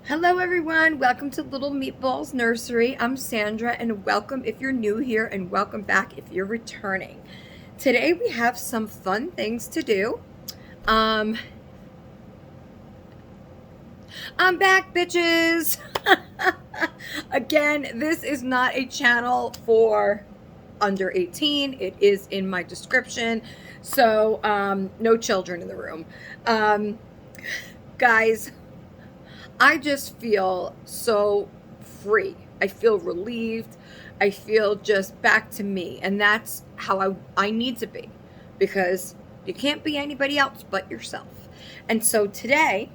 Hello everyone, welcome to Little Meatballs Nursery. I'm Sandra and welcome if you're new here and welcome back if you're returning. Today we have some fun things to do. I'm back, bitches. Again, this is not a channel for under 18. It is in my description. So no children in the room. Guys, I just feel so free. I feel relieved. I feel just back to me. And that's how I need to be, because you can't be anybody else but yourself. And so today,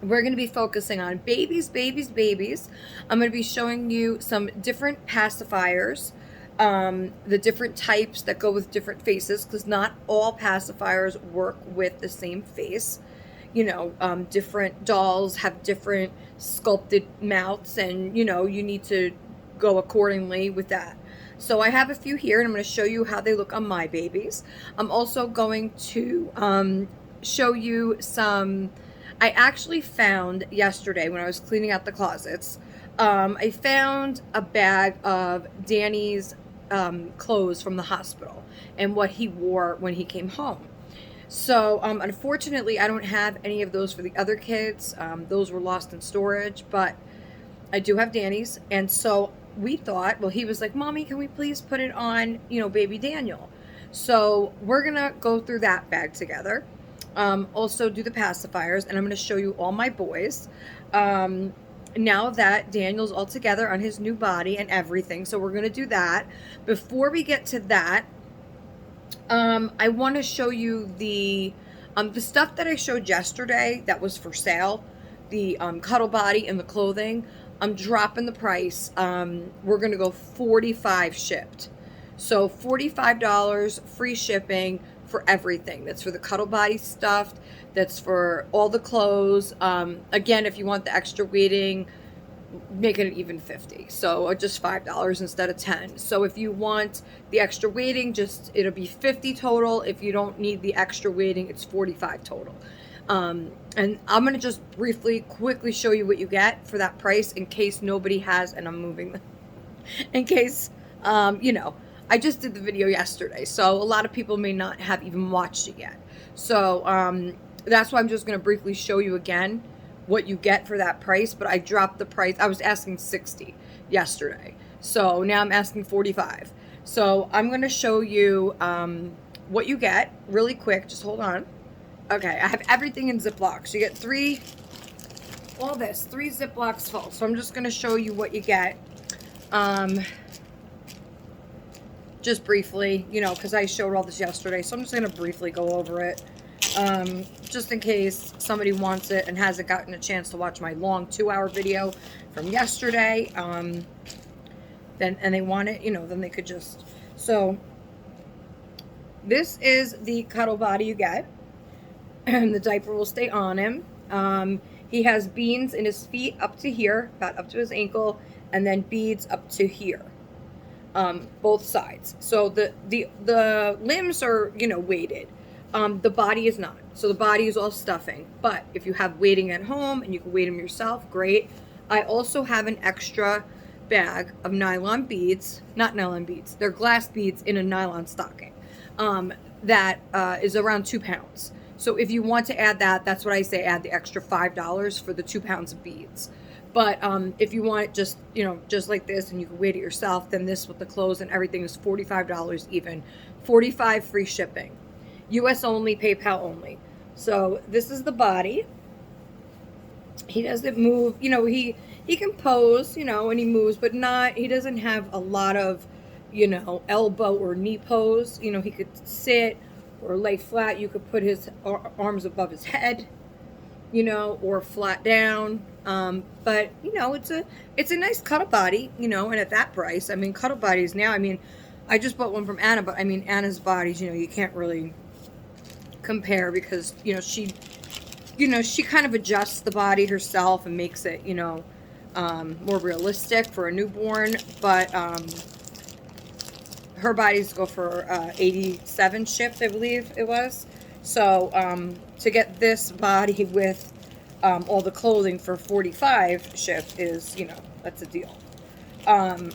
we're going to be focusing on babies, babies, babies. I'm going to be showing you some different pacifiers, the different types that go with different faces, because not all pacifiers work with the same face. Different dolls have different sculpted mouths, and you need to go accordingly with that. So I have a few here and I'm going to show you how they look on my babies. I'm also going to show you some. I actually found yesterday when I was cleaning out the closets, I found a bag of Danny's clothes from the hospital and what he wore when he came home. So unfortunately, I don't have any of those for the other kids. Those were lost in storage, but I do have Danny's. And so we thought, well, he was like, Mommy, can we please put it on, baby Daniel? So we're going to go through that bag together. Also do the pacifiers, and I'm going to show you all my boys. Now that Daniel's all together on his new body and everything. So we're going to do that. Before we get to that, I want to show you the stuff that I showed yesterday that was for sale, the cuddle body and the clothing. I'm dropping the price. We're going to go $45 shipped. So $45 free shipping for everything. That's for the cuddle body stuff. That's for all the clothes. Again, if you want the extra weighting, make it even 50, so just $5 instead of 10. So if you want the extra weighting, it'll be 50 total. If you don't need the extra weighting, it's 45 total. And I'm gonna just quickly show you what you get for that price, in case nobody has, and I'm moving them in case I just did the video yesterday, so a lot of people may not have even watched it yet. So that's why I'm just gonna briefly show you again what you get for that price. But I dropped the price. I was asking 60 yesterday, so now I'm asking 45. So I'm going to show you what you get really quick. Just hold on. Okay, I have everything in Ziplocs. You get three Ziplocs full. So I'm just going to show you what you get. Just briefly, because I showed all this yesterday, so I'm just going to briefly go over it. Just in case somebody wants it and hasn't gotten a chance to watch my long 2-hour video from yesterday, and they want it, then they could just. So this is the cuddle body you get, and the diaper will stay on him. He has beans in his feet up to here, about up to his ankle, and then beads up to here, both sides. So the limbs are weighted. The body is not. So the body is all stuffing. But if you have weighting at home and you can weight them yourself, great. I also have an extra bag of nylon beads. Not nylon beads. They're glass beads in a nylon stocking. That is around 2 pounds. So if you want to add that, that's what I say, add the extra $5 for the 2 pounds of beads. But if you want it just like this, and you can weight it yourself, then this with the clothes and everything is $45 even. $45 free shipping. US only, PayPal only. So this is the body. He doesn't move, he can pose, and he moves, but he doesn't have a lot of, elbow or knee pose. He could sit or lay flat. You could put his arms above his head, or flat down. But it's a nice cuddle body, and at that price, cuddle bodies now, I just bought one from Anna, but Anna's bodies, you can't really compare, because she kind of adjusts the body herself and makes it more realistic for a newborn. But her bodies go for 87 shipped, I believe it was. So to get this body with all the clothing for 45 shift is, you know, that's a deal. Um,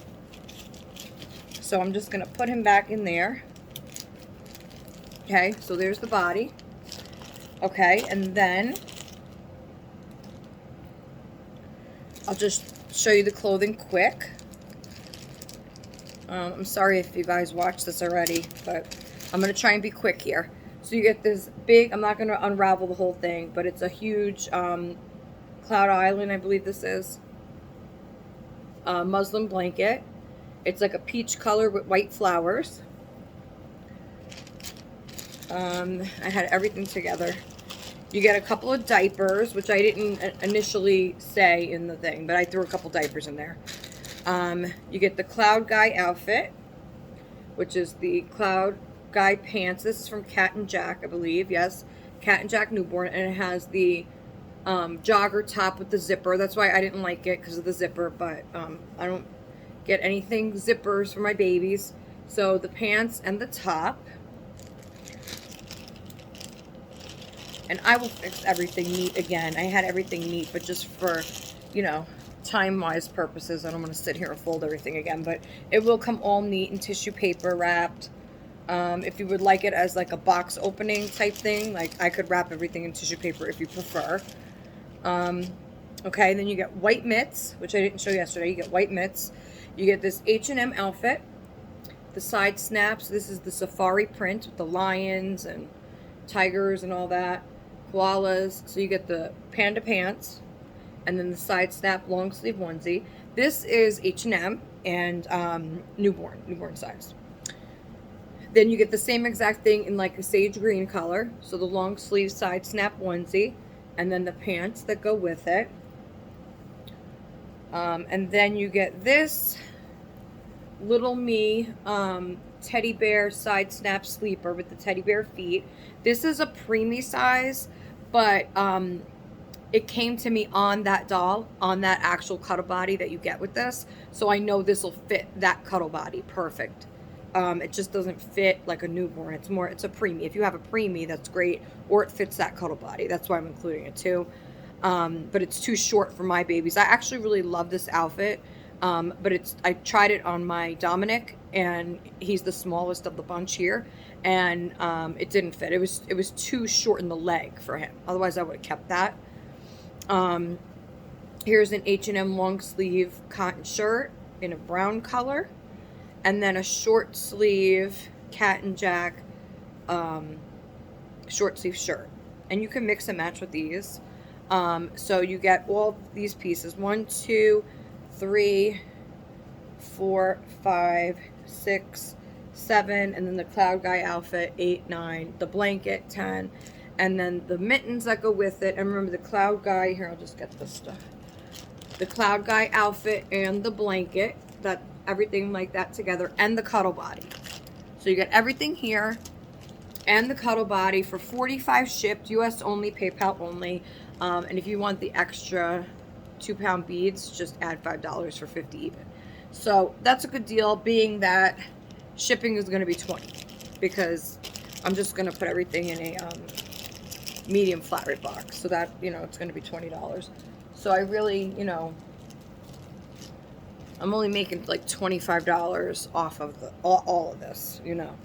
so I'm just going to put him back in there. Okay, so there's the body. Okay, and then I'll just show you the clothing quick. I'm sorry if you guys watched this already, but I'm going to try and be quick here. So you get this big, I'm not going to unravel the whole thing, but it's a huge Cloud Island, I believe this is, muslin blanket. It's like a peach color with white flowers. I had everything together. You get a couple of diapers, which I didn't initially say in the thing, but I threw a couple diapers in there. You get the Cloud Guy outfit, which is the Cloud Guy pants. This is from Cat and Jack, I believe. Yes, Cat and Jack Newborn, and it has the jogger top with the zipper. That's why I didn't like it, because of the zipper, but I don't get anything zippers for my babies. So the pants and the top. And I will fix everything neat again. I had everything neat, but just for, you know, time-wise purposes, I don't want to sit here and fold everything again. But it will come all neat and tissue paper wrapped. If you would like it as like a box opening type thing, like I could wrap everything in tissue paper if you prefer. Okay, then you get white mitts, which I didn't show yesterday. You get white mitts. You get this H&M outfit. The side snaps. This is the safari print with the lions and tigers and all that. Koalas. So you get the panda pants and then the side snap long sleeve onesie. This is H&M and newborn size. Then you get the same exact thing in like a sage green color. So the long sleeve side snap onesie and then the pants that go with it. And then you get this Little Me teddy bear side snap sleeper with the teddy bear feet. This is a preemie size, but it came to me on that doll, on that actual cuddle body that you get with this. So I know this will fit that cuddle body perfect. It just doesn't fit like a newborn. It's a preemie. If you have a preemie, that's great. Or it fits that cuddle body. That's why I'm including it too. But it's too short for my babies. I actually really love this outfit. But I tried it on my Dominic, and he's the smallest of the bunch here, and it didn't fit. It was too short in the leg for him. Otherwise, I would have kept that. Here's an H&M long sleeve cotton shirt in a brown color, and then a short sleeve Cat and Jack short sleeve shirt. And you can mix and match with these. So you get all these pieces: 1, 2, 3, 4, 5, 6, 7, and then the Cloud Guy outfit 8, 9, the blanket 10, and then the mittens that go with it. And remember the Cloud Guy, here I'll just get this stuff, the Cloud Guy outfit and the blanket, that everything like that together, and the cuddle body. So you get everything here and the cuddle body for $45 shipped, US only, PayPal only. And if you want the extra 2-pound beads, just add $5 for $50 even. So that's a good deal, being that shipping is going to be $20, because I'm just going to put everything in a medium flat rate box, so that, you know, it's going to be $20. So I really, you know, I'm only making like $25 off of all of this, you know.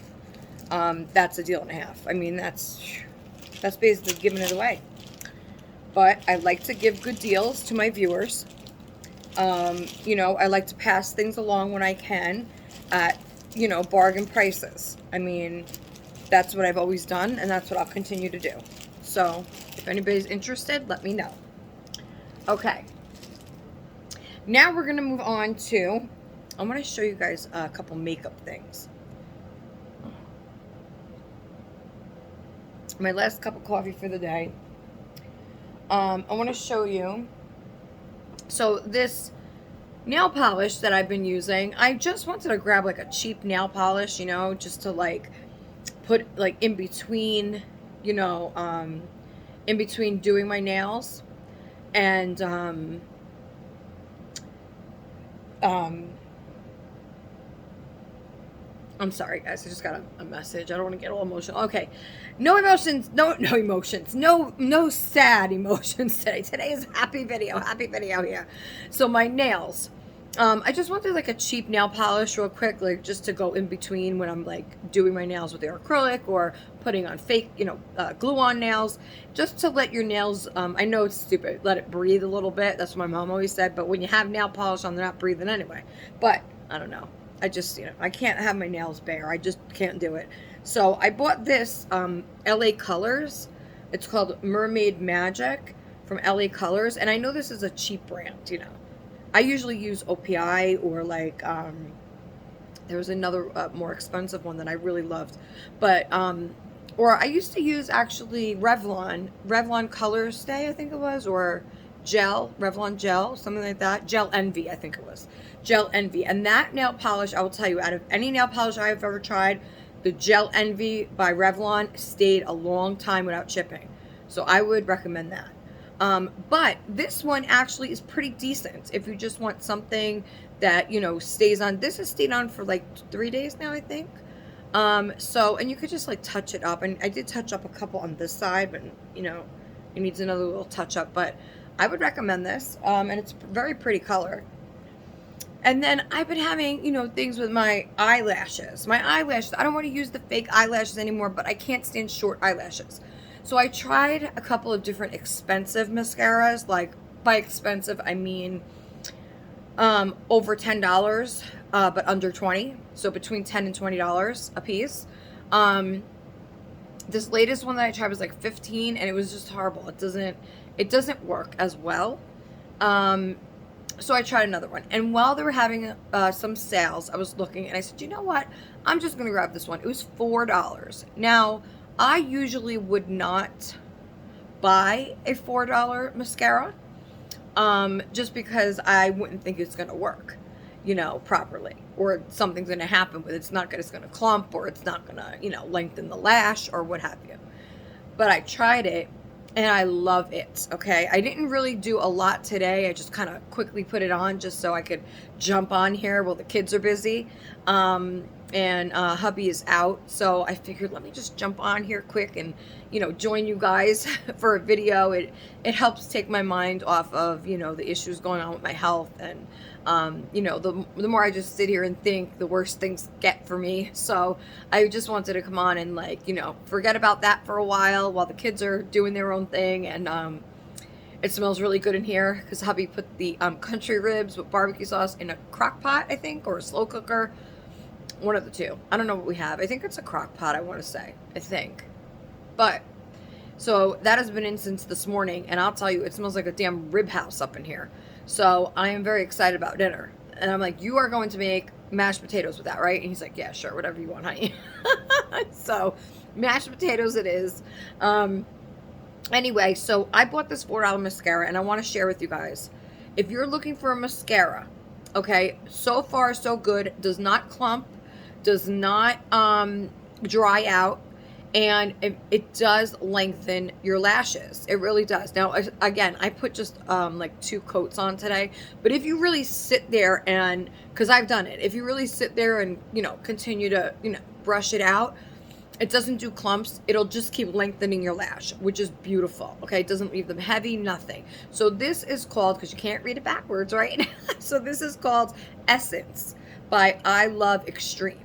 That's a deal and a half. I mean, that's basically giving it away. But I like to give good deals to my viewers. You know, I like to pass things along when I can at, you know, bargain prices. I mean, that's what I've always done, and that's what I'll continue to do. So if anybody's interested, let me know. Okay. Now we're going to move on to, I want to show you guys a couple makeup things. My last cup of coffee for the day. I want to show you, so this nail polish that I've been using, I just wanted to grab like a cheap nail polish, you know, just to like put like in between, you know, in between doing my nails, and I'm sorry, guys. I just got a message. I don't want to get all emotional. Okay, no emotions. No emotions. No sad emotions today. Today is happy video. Happy video here. So my nails. I just wanted like a cheap nail polish real quick, like just to go in between when I'm like doing my nails with their acrylic or putting on fake, glue on nails, just to let your nails. I know it's stupid. Let it breathe a little bit. That's what my mom always said. But when you have nail polish on, they're not breathing anyway. But I don't know. I just, I can't have my nails bare. I just can't do it. So I bought this LA Colors. It's called Mermaid Magic from LA Colors. And I know this is a cheap brand. I usually use OPI or like, there was another more expensive one that I really loved. But, or I used to use actually Revlon Color Stay, I think it was, or Revlon Gel, something like that. Gel Envy, I think it was. Gel Envy. And that nail polish, I will tell you, out of any nail polish I have ever tried, the Gel Envy by Revlon stayed a long time without chipping. So I would recommend that. But this one actually is pretty decent if you just want something that, stays on. This has stayed on for like 3 days now, I think. And you could just like touch it up. And I did touch up a couple on this side, but, it needs another little touch up. But I would recommend this. And it's a very pretty color. And then I've been having, things with my eyelashes. My eyelashes, I don't want to use the fake eyelashes anymore, but I can't stand short eyelashes. So I tried a couple of different expensive mascaras. Like, by expensive, I mean over $10, but under 20. So between $10 and $20 a piece. This latest one that I tried was like 15, and it was just horrible. It doesn't work as well. So I tried another one. And while they were having some sales, I was looking and I said, you know what? I'm just going to grab this one. It was $4. Now, I usually would not buy a $4 mascara just because I wouldn't think it's going to work, properly. Or something's going to happen with it. It's going to clump, or it's not going to, lengthen the lash or what have you. But I tried it. And I love it, okay? I didn't really do a lot today. I just kind of quickly put it on just so I could jump on here while the kids are busy. And hubby is out. So I figured, let me just jump on here quick and, join you guys for a video. It helps take my mind off of, the issues going on with my health. And, the more I just sit here and think, the worse things get for me. So I just wanted to come on and forget about that for a while the kids are doing their own thing. And it smells really good in here because hubby put the country ribs with barbecue sauce in a crock pot, I think, or a slow cooker. One of the two. I don't know what we have. I think it's a crock pot, I want to say. I think. But, so that has been in since this morning. And I'll tell you, it smells like a damn rib house up in here. So I am very excited about dinner. And I'm like, you are going to make mashed potatoes with that, right? And he's like, yeah, sure, whatever you want, honey. So mashed potatoes it is. Anyway, so I bought this $4 mascara and I want to share with you guys. If you're looking for a mascara, okay, so far so good. Does not clump, does not dry out, and it does lengthen your lashes. It really does. Now, again, I put just like 2 coats on today, but if you really sit there and, because I've done it, if you really sit there and, continue to, brush it out, it doesn't do clumps. It'll just keep lengthening your lash, which is beautiful. Okay, it doesn't leave them heavy, nothing. So this is called, because you can't read it backwards, right? So this is called Essence by I Love Extreme.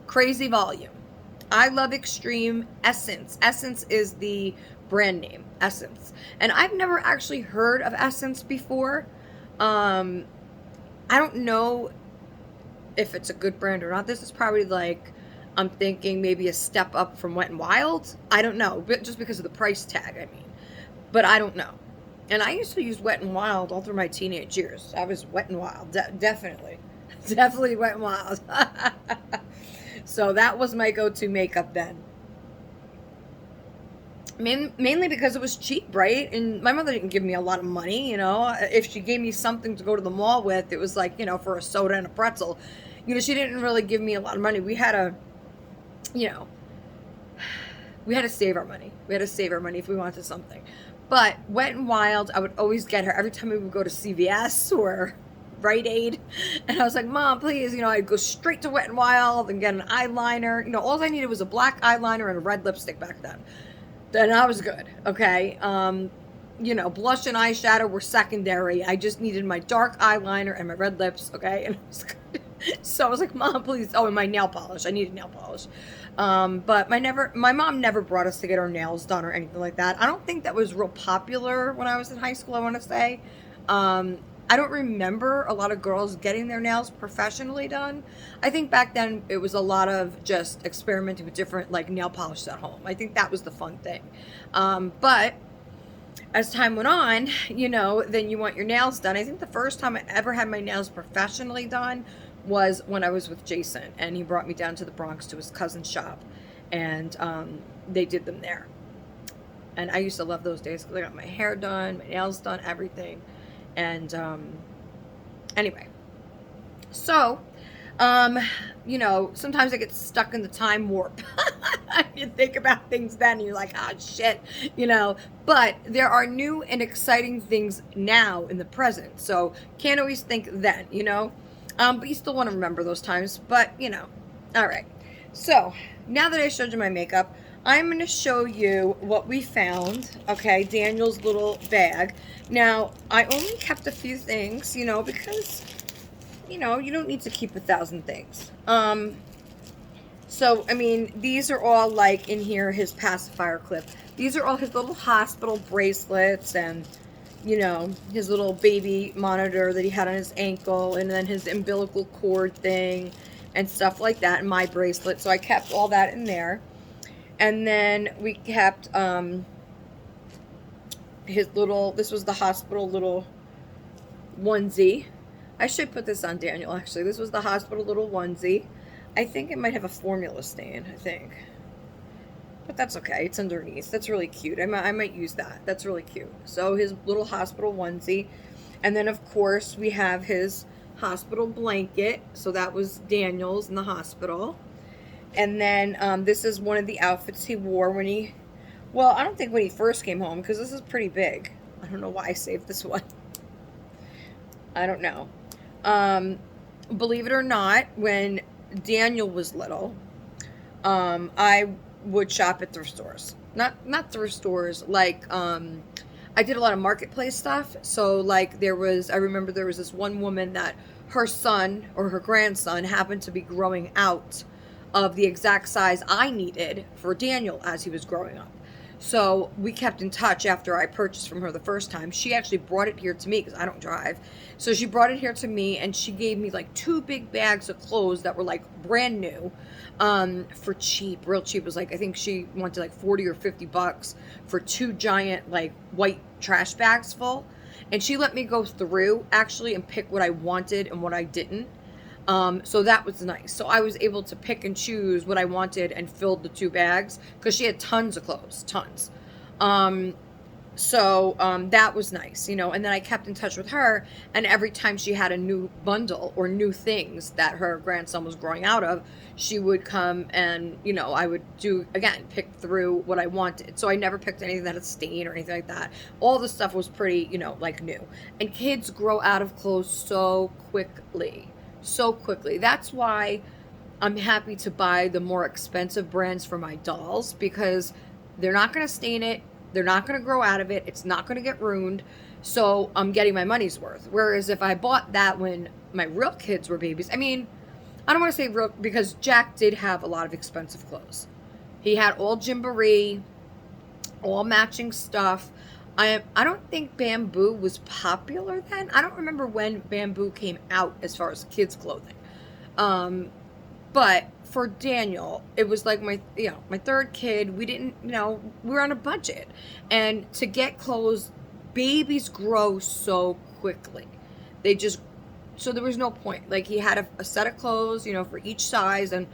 Crazy volume. I Love Extreme Essence. Essence is the brand name, Essence. And I've never actually heard of Essence before. I don't know if it's a good brand or not. This is probably like, I'm thinking maybe a step up from Wet n Wild. I don't know, but just because of the price tag, I mean. But I don't know. And I used to use Wet n Wild all through my teenage years. I was Wet n Wild, definitely. Definitely Wet n Wild. So that was my go-to makeup then. Mainly because it was cheap, right? And my mother didn't give me a lot of money, If she gave me something to go to the mall with, it was like, for a soda and a pretzel. She didn't really give me a lot of money. We had to save our money. We had to save our money if we wanted something. But Wet n Wild, I would always get her every time we would go to CVS or Rite Aid. And I was like, Mom, please, I'd go straight to Wet n Wild and get an eyeliner. All I needed was a black eyeliner and a red lipstick back then. Then I was good, okay? Blush and eyeshadow were secondary. I just needed my dark eyeliner and my red lips, okay? And it was good. So I was like, Mom, please. Oh, and my nail polish. I needed nail polish. But my mom never brought us to get our nails done or anything like that. I don't think that was real popular when I was in high school, I want to say. I don't remember a lot of girls getting their nails professionally done. I think back then it was a lot of just experimenting with different like nail polishes at home. I think that was the fun thing. But as time went on, then you want your nails done. I think the first time I ever had my nails professionally done was when I was with Jason, and he brought me down to the Bronx to his cousin's shop, and they did them there. And I used to love those days because I got my hair done, my nails done, everything. And anyway, so sometimes I get stuck in the time warp. You think about things then, and you're like, oh shit, but there are new and exciting things now in the present. So can't always think then, but you still want to remember those times, but all right. So now that I showed you my makeup, I'm going to show you what we found, okay, Daniel's little bag. Now, I only kept a few things, because, you don't need to keep 1,000 things. So, I mean, these are all, like, in here, his pacifier clip. These are all his little hospital bracelets and, his little baby monitor that he had on his ankle, and then his umbilical cord thing and stuff like that, and my bracelet. So I kept all that in there. And then we kept his little, this was the hospital little onesie. I should put this on Daniel, actually. This was the hospital little onesie. I think it might have a formula stain, I think. But that's okay. It's underneath. That's really cute. I might use that. That's really cute. So his little hospital onesie. And then, of course, we have his hospital blanket. So that was Daniel's in the hospital. And then this is one of the outfits he wore when he, well, I don't think when he first came home, because this is pretty big. I don't know why I saved this one. I don't know. Believe it or not, when Daniel was little, I would shop at thrift stores. Not thrift stores, like, I did a lot of marketplace stuff. So, like, I remember there was this one woman that her son or her grandson happened to be growing out of the exact size I needed for Daniel as he was growing up. So we kept in touch after I purchased from her the first time. She actually brought it here to me because I don't drive. So she brought it here to me, and she gave me like 2 big bags of clothes that were like brand new for cheap, real cheap. It was like, I think she wanted like 40 or 50 bucks for 2 giant like white trash bags full. And she let me go through actually and pick what I wanted and what I didn't. So that was nice. So I was able to pick and choose what I wanted and filled the 2 bags because she had tons of clothes, tons. So that was nice, and then I kept in touch with her, and every time she had a new bundle or new things that her grandson was growing out of, she would come and, I would pick through what I wanted. So I never picked anything that had stain or anything like that. All the stuff was pretty, like new. And kids grow out of clothes so quickly. So quickly. That's why I'm happy to buy the more expensive brands for my dolls, because they're not going to stain it. They're not going to grow out of it. It's not going to get ruined. So I'm getting my money's worth. Whereas if I bought that when my real kids were babies, I mean, I don't want to say real, because Jack did have a lot of expensive clothes. He had all gymboree, all matching stuff. I don't think Bamboo was popular then. I don't remember when Bamboo came out as far as kids' clothing. But for Daniel, it was like my 3rd kid. We didn't, we were on a budget. And to get clothes, babies grow so quickly. So there was no point. Like, he had a set of clothes, for each size. And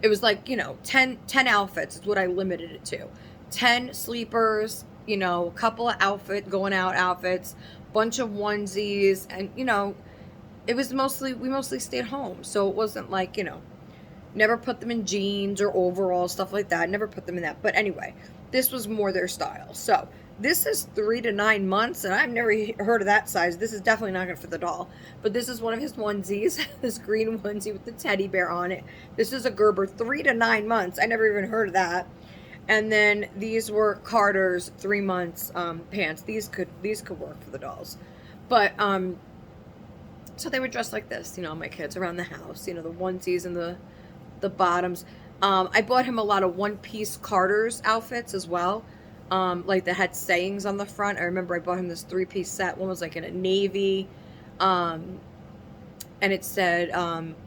it was like, 10 outfits is what I limited it to. 10 sleepers, a couple of going out outfits, bunch of onesies, and, it was we mostly stayed home. So it wasn't like, never put them in jeans or overalls, stuff like that. Never put them in that. But anyway, this was more their style. So This is 3 to 9 months, and I've never heard of that size. This is definitely not good for the doll. But this is one of his onesies, this green onesie with the teddy bear on it. This is a Gerber, 3 to 9 months. I never even heard of that. And then these were Carter's 3 months pants. These could work for the dolls. But so they were dressed like this, you know, my kids around the house, you know, the onesies and the bottoms. I bought him a lot of one-piece Carter's outfits as well. Like that had sayings on the front. I remember I bought him this 3-piece set. One was like in a navy, and it said,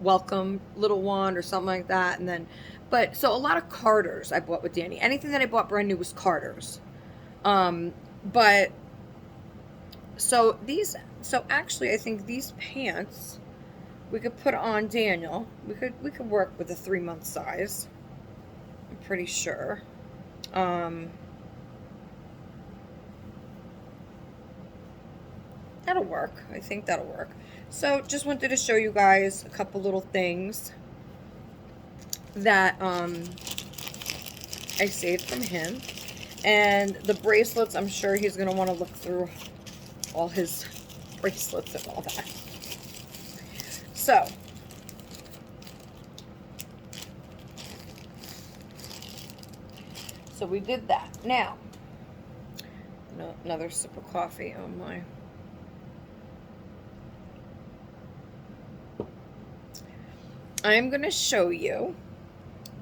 welcome little one or something like that. And then, but so a lot of Carter's I bought with Danny. Anything that I bought brand new was Carter's. But so actually I think these pants we could put on Daniel. We could work with a 3-month size. I'm pretty sure. That'll work. I think that'll work. So just wanted to show you guys a couple little things that I saved from him. And the bracelets, I'm sure he's going to want to look through all his bracelets and all that. So we did that. Now, another sip of coffee. Oh my. I'm going to show you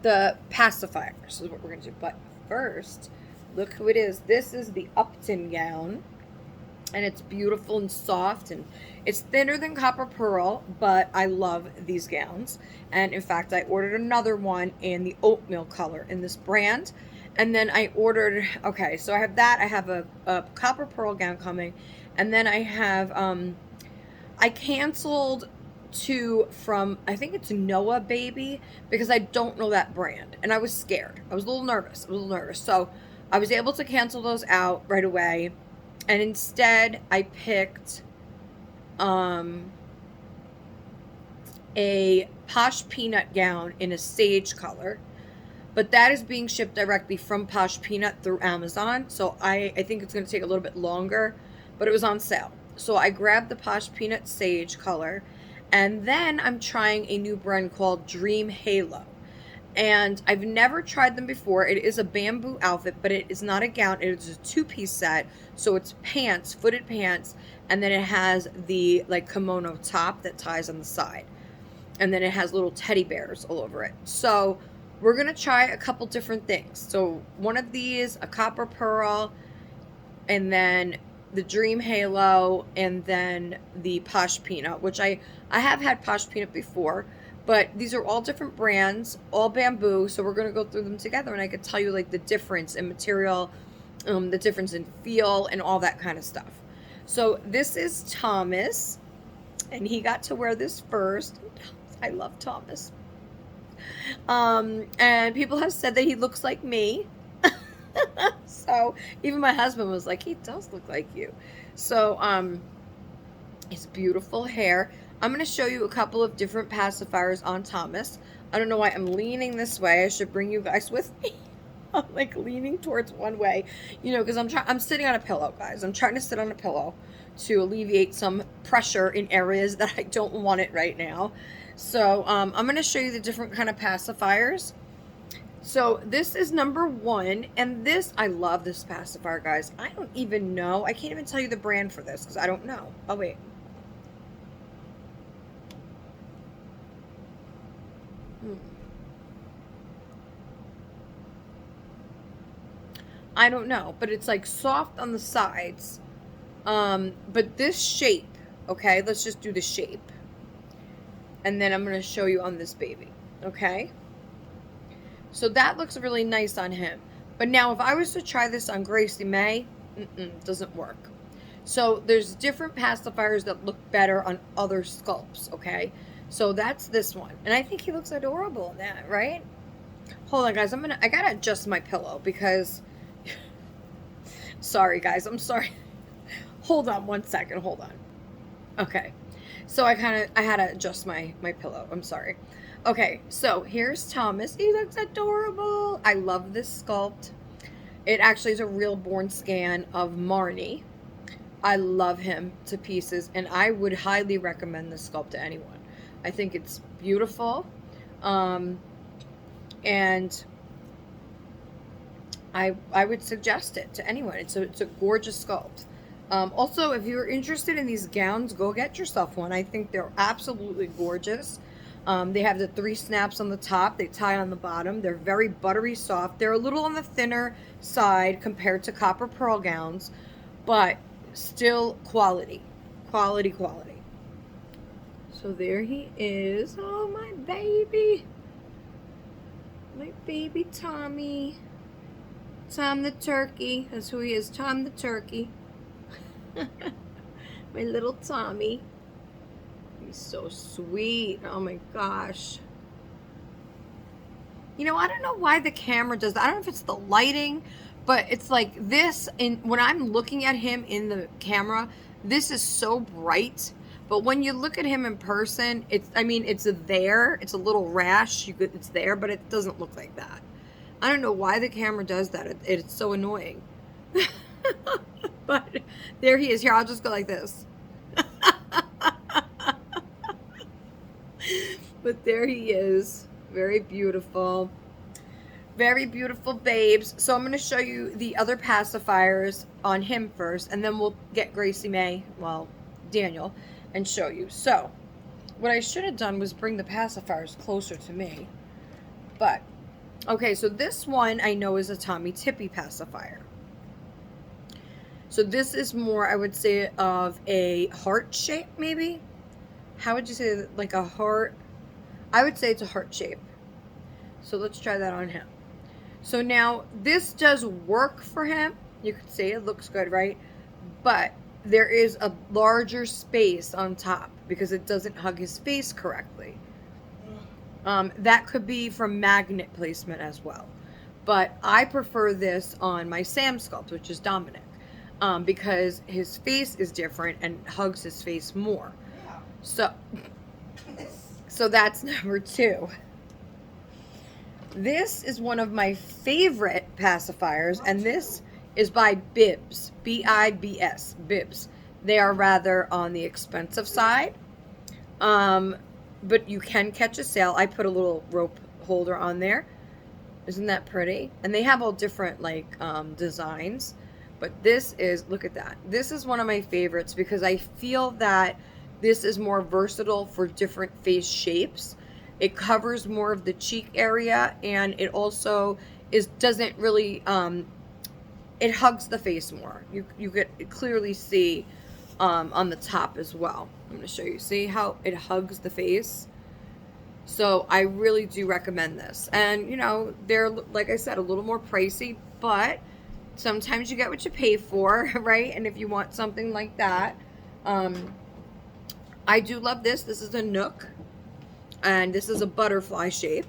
the pacifiers. This is what we're going to do. But first, look who it is. This is the Upton gown. And it's beautiful and soft. And it's thinner than copper pearl. But I love these gowns. And in fact, I ordered another one in the oatmeal color in this brand. And then I ordered, okay, so I have that. I have a copper pearl gown coming. And then I have, I canceled two from, I think it's Noah Baby, because I don't know that brand. And I was scared. I was a little nervous. So I was able to cancel those out right away. And instead I picked a Posh Peanut gown in a sage color. But that is being shipped directly from Posh Peanut through Amazon. So I think it's going to take a little bit longer. But it was on sale. So I grabbed the Posh Peanut sage color. And then I'm trying a new brand called Dream Halo. And I've never tried them before. It is a bamboo outfit, but it is not a gown. It is a 2-piece set. So it's pants, footed pants. And then it has the like kimono top that ties on the side. And then it has little teddy bears all over it. So we're going to try a couple different things. So one of these, a copper pearl, and then the Dream Halo, and then the Posh Peanut, which I have had Posh Peanut before, but these are all different brands, all bamboo, so we're going to go through them together, and I could tell you like the difference in material, the difference in feel, and all that kind of stuff. So this is Thomas, and he got to wear this first. I love Thomas. And people have said that he looks like me. So even my husband was like, he does look like you. So his beautiful hair. I'm going to show you a couple of different pacifiers on Thomas. I don't know why I'm leaning this way. I should bring you guys with me. I'm like leaning towards one way, you know, because I'm sitting on a pillow, guys. I'm trying to sit on a pillow to alleviate some pressure in areas that I don't want it right now. So I'm going to show you the different kind of pacifiers. So this is number 1, and this, I love this pacifier, guys. I don't even know. I can't even tell you the brand for this because I don't know. Oh, wait. I don't know, but it's like soft on the sides. But this shape, okay, let's just do the shape. And then I'm going to show you on this baby, okay? So that looks really nice on him. But now if I was to try this on Gracie May, doesn't work. So there's different pacifiers that look better on other sculpts, okay? So that's this one. And I think he looks adorable in that, right? Hold on, guys. I gotta adjust my pillow because sorry, guys. I'm sorry. Hold on one second. Hold on. Okay. So I had to adjust my pillow. I'm sorry. Okay, so here's Thomas. He looks adorable. I love this sculpt. It actually is a real born scan of Marnie. I love him to pieces, and I would highly recommend this sculpt to anyone. I think it's beautiful, um, and I would suggest it to anyone. It's a gorgeous sculpt. Also, if you're interested in these gowns, go get yourself one. I think they're absolutely gorgeous. They have the 3 snaps on the top. They tie on the bottom. They're very buttery soft. They're a little on the thinner side compared to copper pearl gowns, but still quality. Quality, quality. So there he is. Oh, my baby. My baby Tommy. Tom the turkey. That's who he is. Tom the turkey. My little Tommy. He's so sweet. Oh my gosh. You know, I don't know why the camera does that. I don't know if it's the lighting, but it's like this. When I'm looking at him in the camera, this is so bright. But when you look at him in person, it's there. It's a little rash. It's there, but it doesn't look like that. I don't know why the camera does that. It's so annoying. But there he is. Here, I'll just go like this. But there he is. Very beautiful. Very beautiful babes. So I'm going to show you the other pacifiers on him first, and then we'll get Gracie May, well, Daniel, and show you. So what I should have done was bring the pacifiers closer to me. But, okay, so this one I know is a Tommy Tippy pacifier. So this is more, I would say, of a heart shape, maybe? How would you say, like a heart? I would say it's a heart shape. So let's try that on him. So now, this does work for him. You could say it looks good, right? But there is a larger space on top because it doesn't hug his face correctly. That could be from magnet placement as well. But I prefer this on my Sam sculpt, which is Dominic. Because his face is different and hugs his face more. So that's number 2. This is one of my favorite pacifiers, and this is by Bibs. B-I-B-S. Bibs. They are rather on the expensive side, but you can catch a sale. I put a little rope holder on there. Isn't that pretty? And they have all different designs. But this is, look at that. This is one of my favorites because I feel that this is more versatile for different face shapes. It covers more of the cheek area, and it also doesn't really, it hugs the face more. You could clearly see on the top as well. I'm going to show you. See how it hugs the face? So I really do recommend this. And, you know, they're, like I said, a little more pricey, but sometimes you get what you pay for, right? And if you want something like that, I do love this. This is a Nook, and this is a butterfly shape.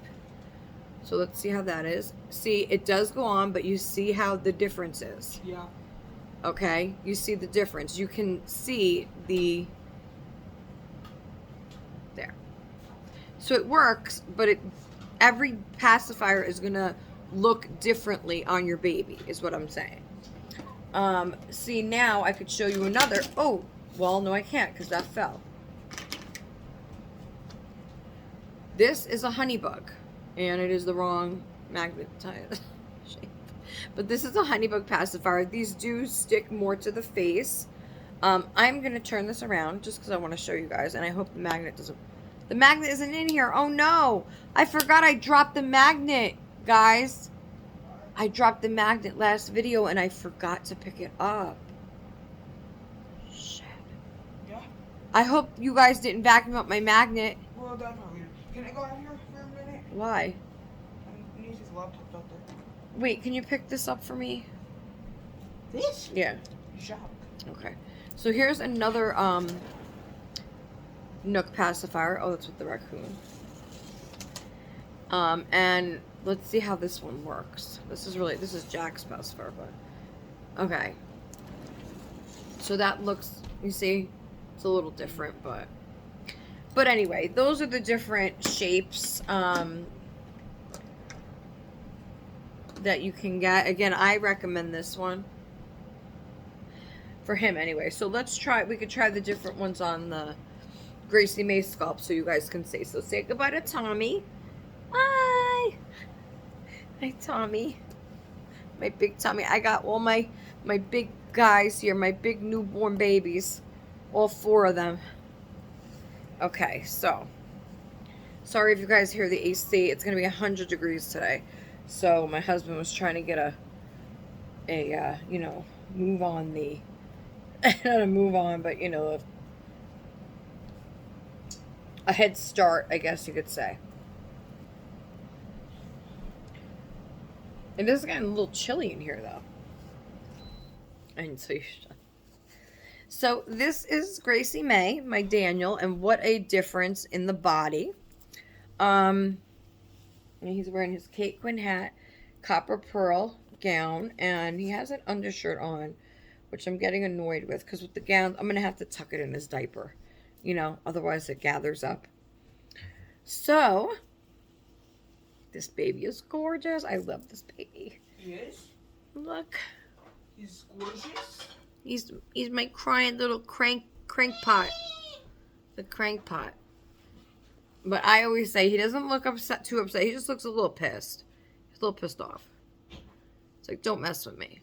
So let's see how that is. See, it does go on, but you see how the difference is. Yeah. Okay, you see the difference. You can see there. So it works, but every pacifier is gonna look differently on your baby, is what I'm saying. See, now I could show you another. Oh, well, no, I can't because that fell. This is a honeybug, and it is the wrong magnet shape. But this is a honeybug pacifier. These do stick more to the face. I'm going to turn this around just because I want to show you guys, and I hope the magnet doesn't... The magnet isn't in here. Oh, no. I forgot I dropped the magnet, guys. I dropped the magnet last video, and I forgot to pick it up. Shit. Yeah. I hope you guys didn't vacuum up my magnet. Well, definitely. Can I go out here for a minute? Why? I need this laptop out there. Wait, can you pick this up for me? This? Yeah. Shock. Okay. So here's another Nook pacifier. Oh, that's with the raccoon. And let's see how this one works. This is Jack's pacifier, but okay. So that looks, you see, it's a little different, but anyway, those are the different shapes. that you can get. Again, I recommend this one for him anyway. So let's try, we could try the different ones on the Gracie May sculpt so you guys can see. So say goodbye to Tommy. Bye. Hi, Tommy. My big Tommy. I got all my big guys here, my big newborn babies. All 4 of them. Okay, so sorry if you guys hear the AC. It's going to be 100 degrees today. So my husband was trying to get a you know, move on the, not a move on, but, you know, a head start, I guess you could say. It is getting a little chilly in here, though. And so this is Gracie May, my Daniel, and what a difference in the body. And he's wearing his Kate Quinn hat, copper pearl gown, and he has an undershirt on, which I'm getting annoyed with, because with the gown, I'm going to have to tuck it in his diaper, you know, otherwise it gathers up. So, this baby is gorgeous. I love this baby. Yes. Look. He's gorgeous. He's my crying little crank pot. The crank pot. But I always say he doesn't look too upset. He just looks a little pissed. He's a little pissed off. It's like, don't mess with me.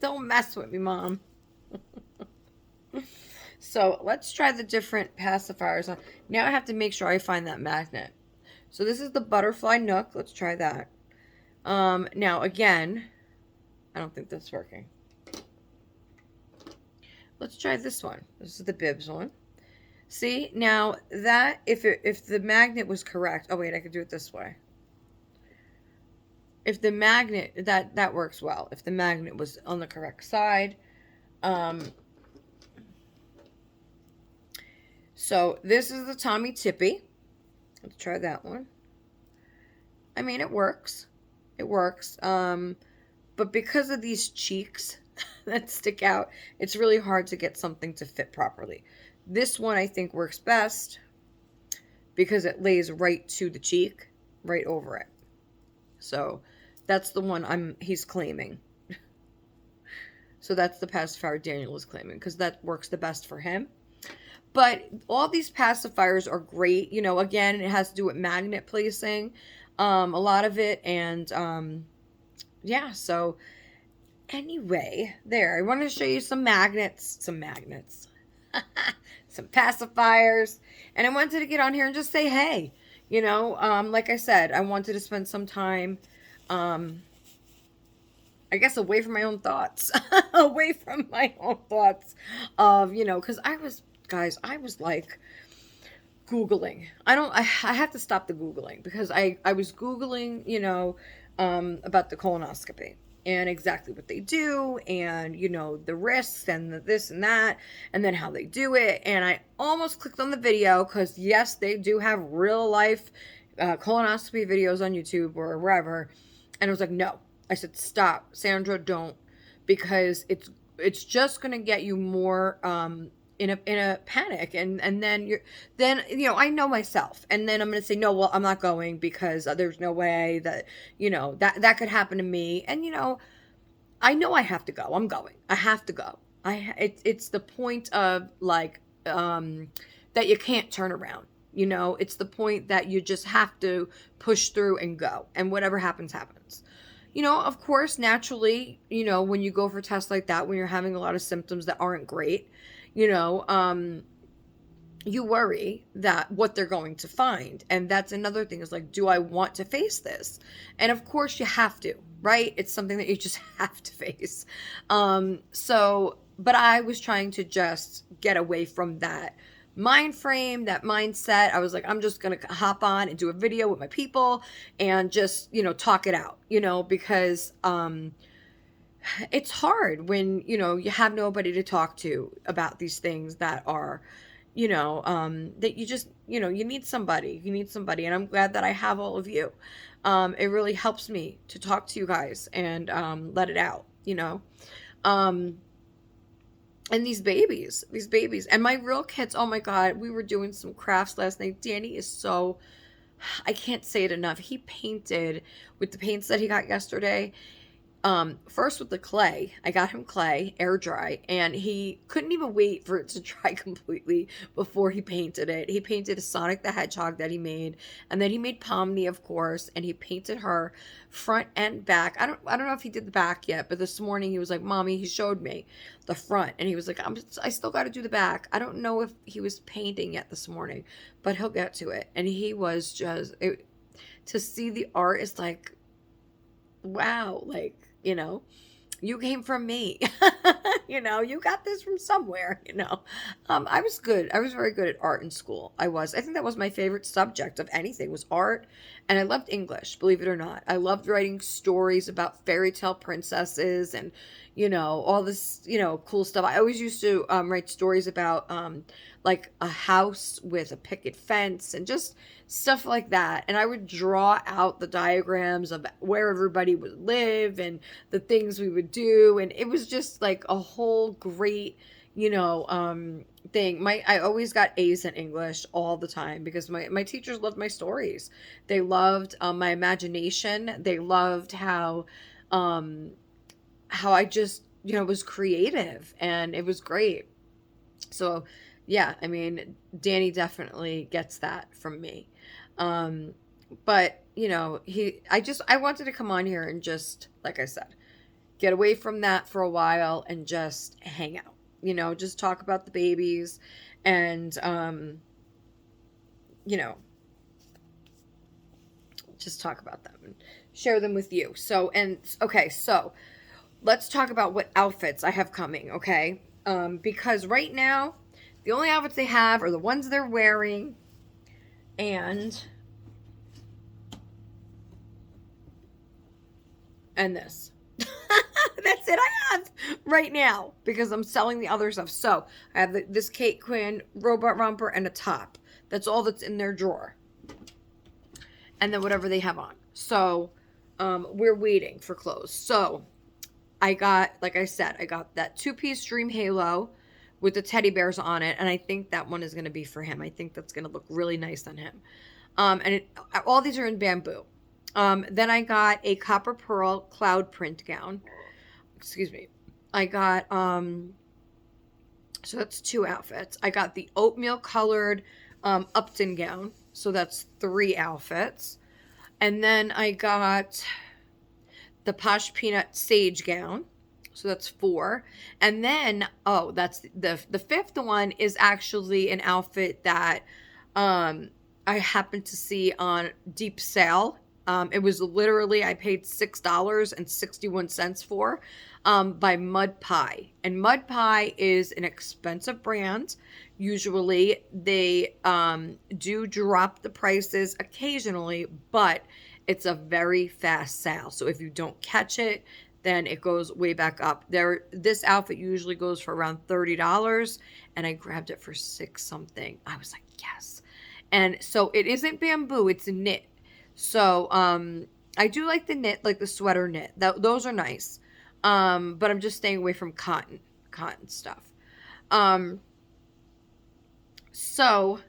Don't mess with me, Mom. So let's try the different pacifiers. Now I have to make sure I find that magnet. So this is the butterfly nook. Let's try that. Now again, I don't think that's working. Let's try this one. This is the bibs one. See, now that if the magnet was correct. Oh wait, I could do it this way. If the magnet, that works well. If the magnet was on the correct side. So this is the Tommy Tippy. Let's try that one. I mean, it works. It works. But because of these cheeks that stick out, it's really hard to get something to fit properly. This one I think works best because it lays right to the cheek, right over it. So that's the one he's claiming. So that's the pacifier Daniel is claiming because that works the best for him. But all these pacifiers are great. You know, again, it has to do with magnet placing, a lot of it. And yeah, so anyway, there. I want to show you some magnets. Some pacifiers. And I wanted to get on here and just say, hey, you know, like I said, I wanted to spend some time, I guess, away from my own thoughts. Away from my own thoughts of, you know, because I was like Googling. I have to stop the Googling because I was Googling, you know, about the colonoscopy and exactly what they do and, you know, the risks and the this and that and then how they do it. And I almost clicked on the video because, yes, they do have real life colonoscopy videos on YouTube or wherever. And I was like, no. I said, stop, Sandra, don't, because it's just going to get you more in a panic, and then you know, I know myself, and then I'm going to say, no, well, I'm not going because there's no way that, you know, that could happen to me. And, you know I have to go. I'm going. I have to go. It's the point of like that you can't turn around. You know, it's the point that you just have to push through and go, and whatever happens, happens. You know, of course, naturally, you know, when you go for tests like that, when you're having a lot of symptoms that aren't great, you know, you worry that what they're going to find. And that's another thing is like, do I want to face this? And of course you have to, right? It's something that you just have to face. But I was trying to just get away from that mind frame, that mindset. I was like, I'm just going to hop on and do a video with my people and just, you know, talk it out, you know, because, it's hard when, you know, you have nobody to talk to about these things that are, you know, that you just, you know, you need somebody, and I'm glad that I have all of you. It really helps me to talk to you guys and, let it out, you know, and these babies and my real kids. Oh my God, we were doing some crafts last night. Danny is so I can't say it enough. He painted with the paints that he got yesterday. First with the clay. I got him clay, air dry, and he couldn't even wait for it to dry completely before he painted it. He painted a Sonic the Hedgehog that he made, and then he made Pomni, of course, and he painted her front and back. I don't know if he did the back yet, but this morning he was like, "Mommy," he showed me the front, and he was like, I still got to do the back. I don't know if he was painting yet this morning, but he'll get to it. And he was just to see the art is like, wow, like, you came from me. You got this from somewhere. I was good. I was very good at art in school. I think that was my favorite subject of anything was art. And I loved English, believe it or not. I loved writing stories about fairy tale princesses and, all this, cool stuff. I always used to write stories about like a house with a picket fence and just stuff like that. And I would draw out the diagrams of where everybody would live and the things we would do. And it was just like a whole great, thing. I always got A's in English all the time because my teachers loved my stories. They loved my imagination. They loved how I just, was creative, and it was great. So, yeah, I mean, Danny definitely gets that from me. Um, but, I wanted to come on here and just, like I said, get away from that for a while and just hang out, just talk about the babies and, you know, just talk about them and share them with you. Okay, so let's talk about what outfits I have coming, okay? Because right now, the only outfits they have are the ones they're wearing, and this. That's it I have right now because I'm selling the other stuff. So I have this Kate Quinn robot romper and a top. That's all that's in their drawer. And then whatever they have on. So we're waiting for clothes. So like I said, I got that two-piece Dream Halo with the teddy bears on it, and I think that one is going to be for him. I think that's going to look really nice on him. All these are in bamboo. Then I got a copper pearl cloud print gown. Excuse me. I got so that's two outfits. I got the oatmeal colored Upton gown. So that's three outfits. And then I got the Posh Peanut sage gown. So that's four. And then, that's the fifth one is actually an outfit that I happened to see on deep sale. It was literally, I paid $6.61 for by Mud Pie. And Mud Pie is an expensive brand. Usually they do drop the prices occasionally, but it's a very fast sale. So if you don't catch it, then it goes way back up. This outfit usually goes for around $30, and I grabbed it for six something. I was like, yes. And so it isn't bamboo, it's knit. So I do like the knit, like the sweater knit. Those are nice. But I'm just staying away from cotton stuff. So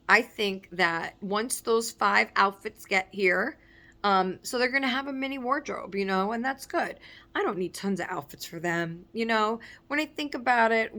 I think that once those 5 outfits get here, so they're going to have a mini wardrobe, and that's good. I don't need tons of outfits for them. When I think about it,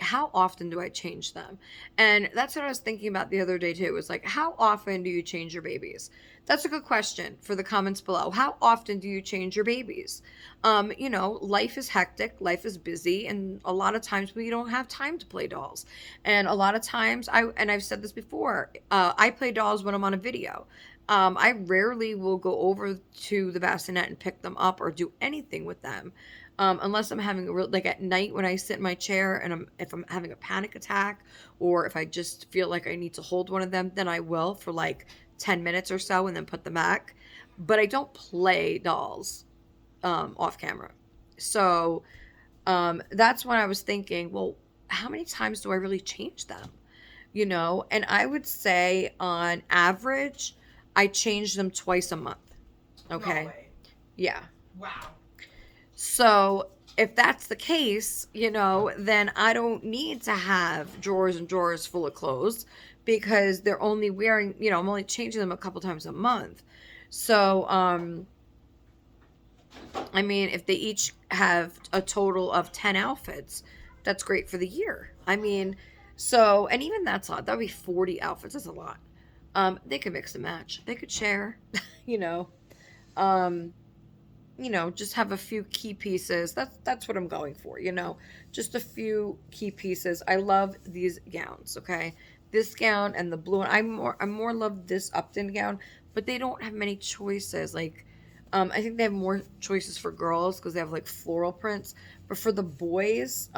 how often do I change them? And that's what I was thinking about the other day too. It was like, how often do you change your babies? That's a good question for the comments below. How often do you change your babies? Life is hectic, life is busy, and a lot of times we don't have time to play dolls. And a lot of times, I've said this before, I play dolls when I'm on a video. I rarely will go over to the bassinet and pick them up or do anything with them. Unless I'm having like at night when I sit in my chair and if I'm having a panic attack, or if I just feel like I need to hold one of them, then I will for like 10 minutes or so and then put them back. But I don't play dolls off camera. So that's when I was thinking, well, how many times do I really change them? And I would say on average, I change them twice a month. Okay. No way. Yeah. Wow. So if that's the case, then I don't need to have drawers and drawers full of clothes because they're only wearing, I'm only changing them a couple times a month. So, I mean, if they each have a total of 10 outfits, that's great for the year. I mean, so, and even that's a lot. That would be 40 outfits. That's a lot. They could mix and match. They could share, you know. Um, just have a few key pieces. That's what I'm going for. Just a few key pieces. I love these gowns, okay? This gown and the blue one. I more love this Upton gown, but they don't have many choices. Like I think they have more choices for girls because they have like floral prints, but for the boys,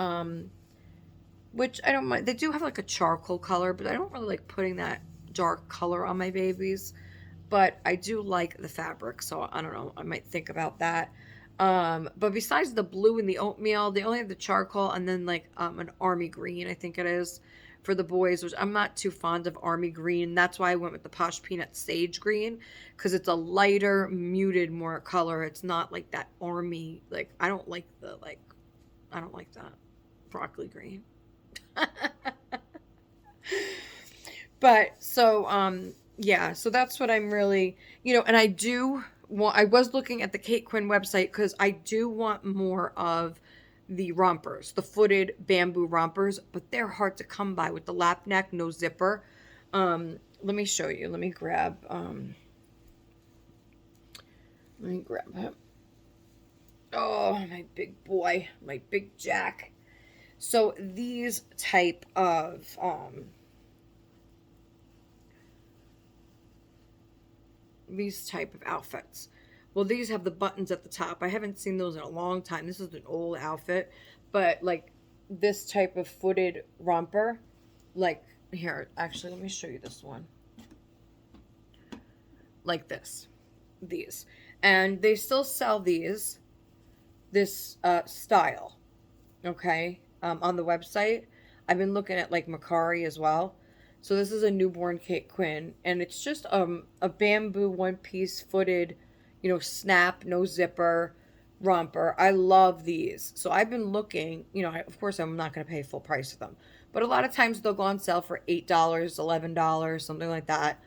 which I don't mind. They do have like a charcoal color, but I don't really like putting that dark color on my babies. But I do like the fabric, so I don't know. I might think about that. But besides the blue and the oatmeal, they only have the charcoal and then like an army green, I think it is, for the boys, which I'm not too fond of army green. That's why I went with the Posh Peanut sage green because it's a lighter, muted, more color. It's not like that army. Like I don't like that broccoli green. But so yeah, so that's what I'm really, and I was looking at the Kate Quinn website cuz I do want more of the rompers, the footed bamboo rompers, but they're hard to come by with the lap neck, no zipper. Let me show you. Let me grab him. Oh, my big boy, my big Jack. So these type of outfits. Well, these have the buttons at the top. I haven't seen those in a long time. This is an old outfit, but like this type of footed romper, like here, actually, let me show you this one. Like these, and they still sell this style. Okay, on the website. I've been looking at like Macari as well. So this is a newborn Kate Quinn, and it's just a bamboo one piece footed, snap, no zipper romper. I love these. So I've been looking. Of course I'm not going to pay full price for them, but a lot of times they'll go on sale for $8, $11, something like that.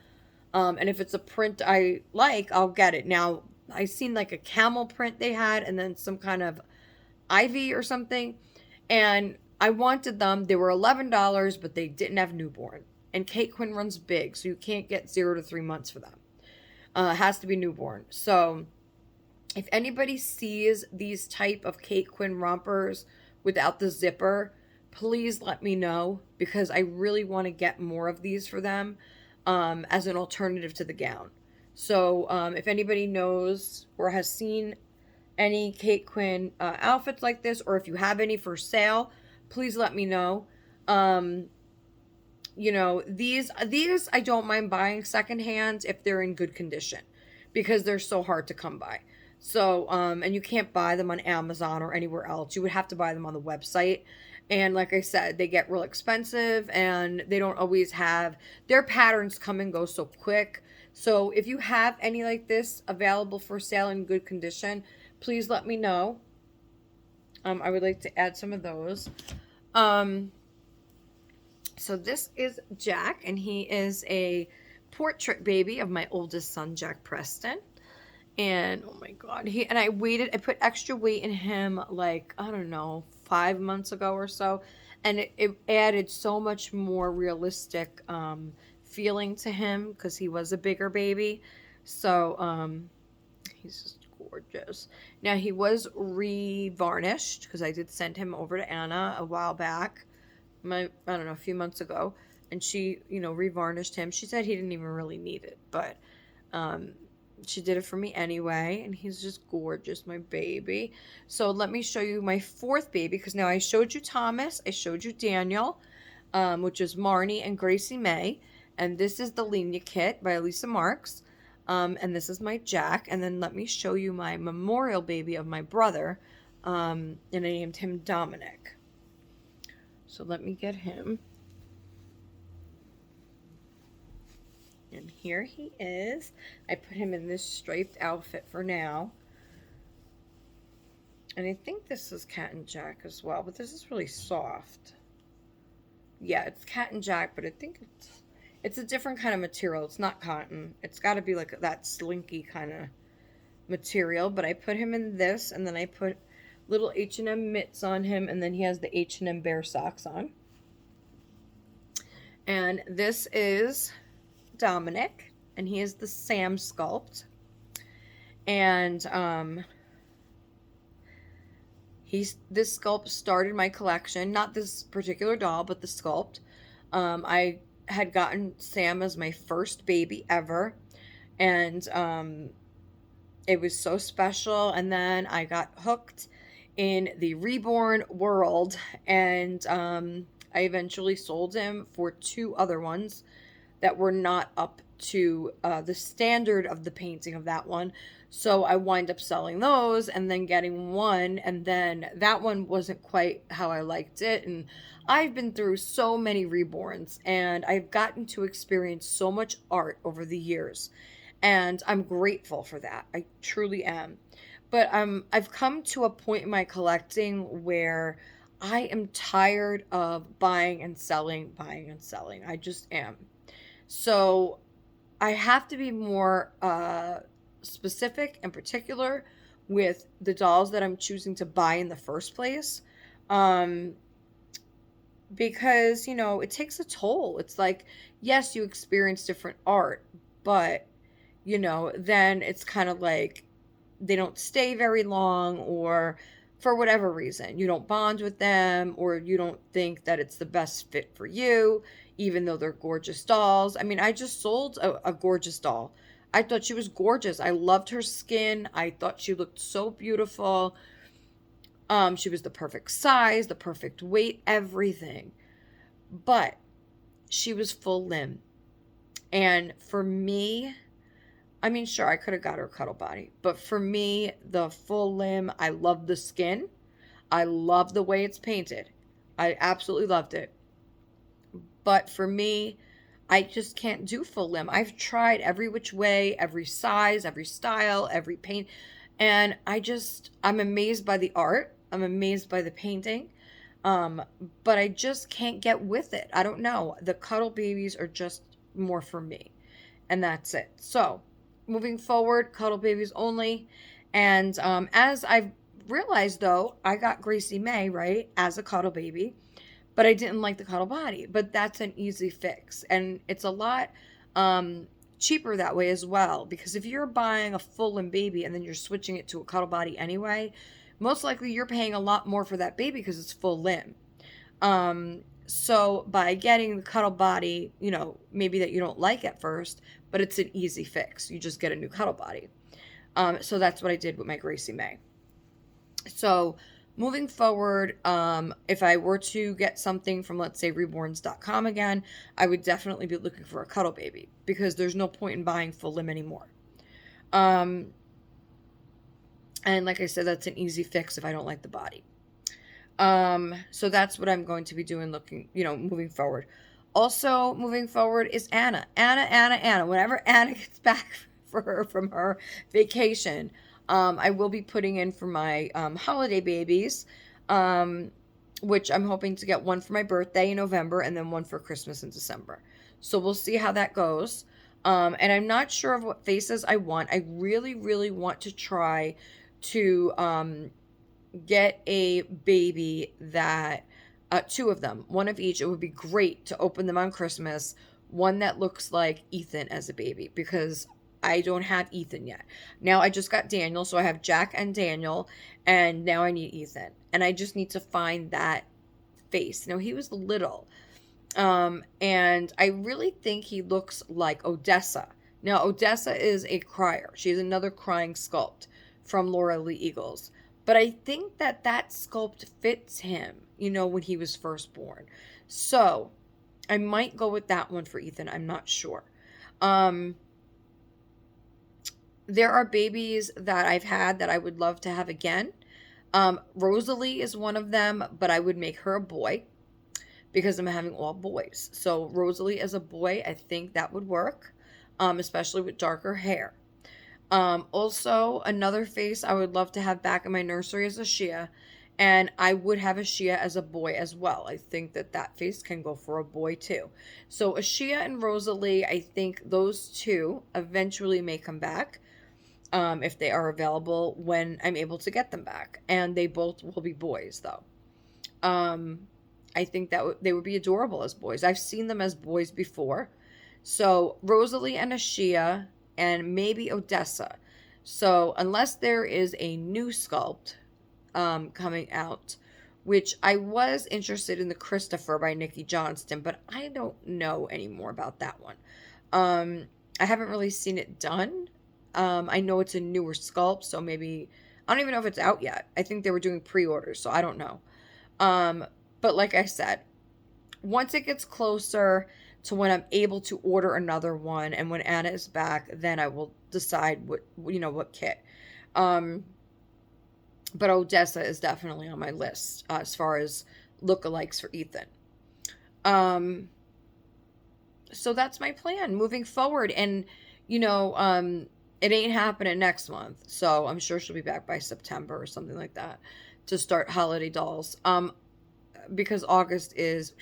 And if it's a print I like, I'll get it. Now I seen like a camel print they had, and then some kind of ivy or something, and I wanted them. They were $11, but they didn't have newborn. And Kate Quinn runs big, so you can't get 0 to 3 months for them. It has to be newborn. So if anybody sees these type of Kate Quinn rompers without the zipper, please let me know because I really want to get more of these for them as an alternative to the gown. So if anybody knows or has seen any Kate Quinn outfits like this, or if you have any for sale, please let me know. Um, these I don't mind buying secondhand if they're in good condition because they're so hard to come by. So, and you can't buy them on Amazon or anywhere else. You would have to buy them on the website. And like I said, they get real expensive and they don't always have their patterns come and go so quick. So if you have any like this available for sale in good condition, please let me know. I would like to add some of those. Um, so this is Jack, and he is a portrait baby of my oldest son, Jack Preston. And oh my god, I put extra weight in him like, I don't know, 5 months ago or so. And it added so much more realistic feeling to him because he was a bigger baby. So he's just gorgeous. Now he was re-varnished because I did send him over to Anna a while back. I don't know, a few months ago, and she, re-varnished him. She said he didn't even really need it, but um, she did it for me anyway, and he's just gorgeous, my baby. So let me show you my fourth baby, because now I showed you Thomas, I showed you Daniel, which is Marnie and Gracie May, and this is the Lena Kit by Elisa Marks, and this is my Jack, and then let me show you my memorial baby of my brother, and I named him Dominic. So let me get him. And here he is. I put him in this striped outfit for now. And I think this is Cat and Jack as well, but this is really soft. Yeah, it's Cat and Jack, but I think it's a different kind of material. It's not cotton. It's got to be like that slinky kind of material. But I put him in this, and then I put little H&M mitts on him, and then he has the H&M bear socks on. And this is Dominic, and he is the Sam sculpt. And this sculpt started my collection, not this particular doll, but the sculpt. I had gotten Sam as my first baby ever, and it was so special. And then I got hooked in the reborn world, and I eventually sold him for two other ones that were not up to the standard of the painting of that one. So I wind up selling those and then getting one, and then that one wasn't quite how I liked it. And I've been through so many reborns, and I've gotten to experience so much art over the years, and I'm grateful for that. I truly am. But I've come to a point in my collecting where I am tired of buying and selling, buying and selling. I just am. So I have to be more specific and particular with the dolls that I'm choosing to buy in the first place. Um, because, it takes a toll. It's like, yes, you experience different art, but, then it's kind of like they don't stay very long, or for whatever reason, you don't bond with them, or you don't think that it's the best fit for you, even though they're gorgeous dolls. I mean, I just sold a gorgeous doll. I thought she was gorgeous. I loved her skin. I thought she looked so beautiful. She was the perfect size, the perfect weight, everything. But she was full limb. And for me, I mean, sure, I could have got her cuddle body, but for me, the full limb, I love the skin. I love the way it's painted. I absolutely loved it. But for me, I just can't do full limb. I've tried every which way, every size, every style, every paint, and I'm amazed by the art. I'm amazed by the painting. Um, but I just can't get with it. I don't know. The cuddle babies are just more for me, and that's it. So, moving forward, cuddle babies only. And as I've realized, though, I got Gracie May, right, as a cuddle baby, but I didn't like the cuddle body. But that's an easy fix. And it's a lot um, cheaper that way as well. Because if you're buying a full limb baby and then you're switching it to a cuddle body anyway, most likely you're paying a lot more for that baby because it's full limb. So by getting the cuddle body, maybe that you don't like at first, but it's an easy fix. You just get a new cuddle body. So that's what I did with my Gracie May. So moving forward, if I were to get something from, let's say, reborns.com again, I would definitely be looking for a cuddle baby because there's no point in buying full limb anymore. And like I said, that's an easy fix if I don't like the body. So that's what I'm going to be doing moving forward. Also moving forward is Anna. Anna. Whenever Anna gets back from her vacation, I will be putting in for my holiday babies, which I'm hoping to get one for my birthday in November and then one for Christmas in December. So we'll see how that goes. And I'm not sure of what faces I want. I really, really want to try to get a baby that two of them, one of each. It would be great to open them on Christmas. One that looks like Ethan as a baby because I don't have Ethan yet. Now I just got Daniel, so I have Jack and Daniel, and now I need Ethan. And I just need to find that face. Now he was little, and I really think he looks like Odessa. Now Odessa is a crier. She's another crying sculpt from Laura Lee Eagles. But I think that sculpt fits him, when he was first born. So I might go with that one for Ethan. I'm not sure. There are babies that I've had that I would love to have again. Rosalie is one of them, but I would make her a boy because I'm having all boys. So Rosalie as a boy, I think that would work, especially with darker hair. Also, another face I would love to have back in my nursery is a Shia, and I would have a Shia as a boy as well. I think that that face can go for a boy too. So a Shia and Rosalie, I think those two eventually may come back, if they are available when I'm able to get them back, and they both will be boys though. Um, I think that they would be adorable as boys. I've seen them as boys before. So Rosalie and Ashia and maybe Odessa. So unless there is a new sculpt coming out, which I was interested in the Christopher by Nikki Johnston, but I don't know anymore about that one. Um, I haven't really seen it done. I know it's a newer sculpt, so maybe I don't even know if it's out yet. I think they were doing pre-orders, so I don't know. Um, but like I said, once it gets closer to when I'm able to order another one and when Anna is back, then I will decide what kit. Um, but Odessa is definitely on my list as far as lookalikes for Ethan. Um, so that's my plan moving forward. And, it ain't happening next month. So I'm sure she'll be back by September or something like that to start holiday dolls. Because August is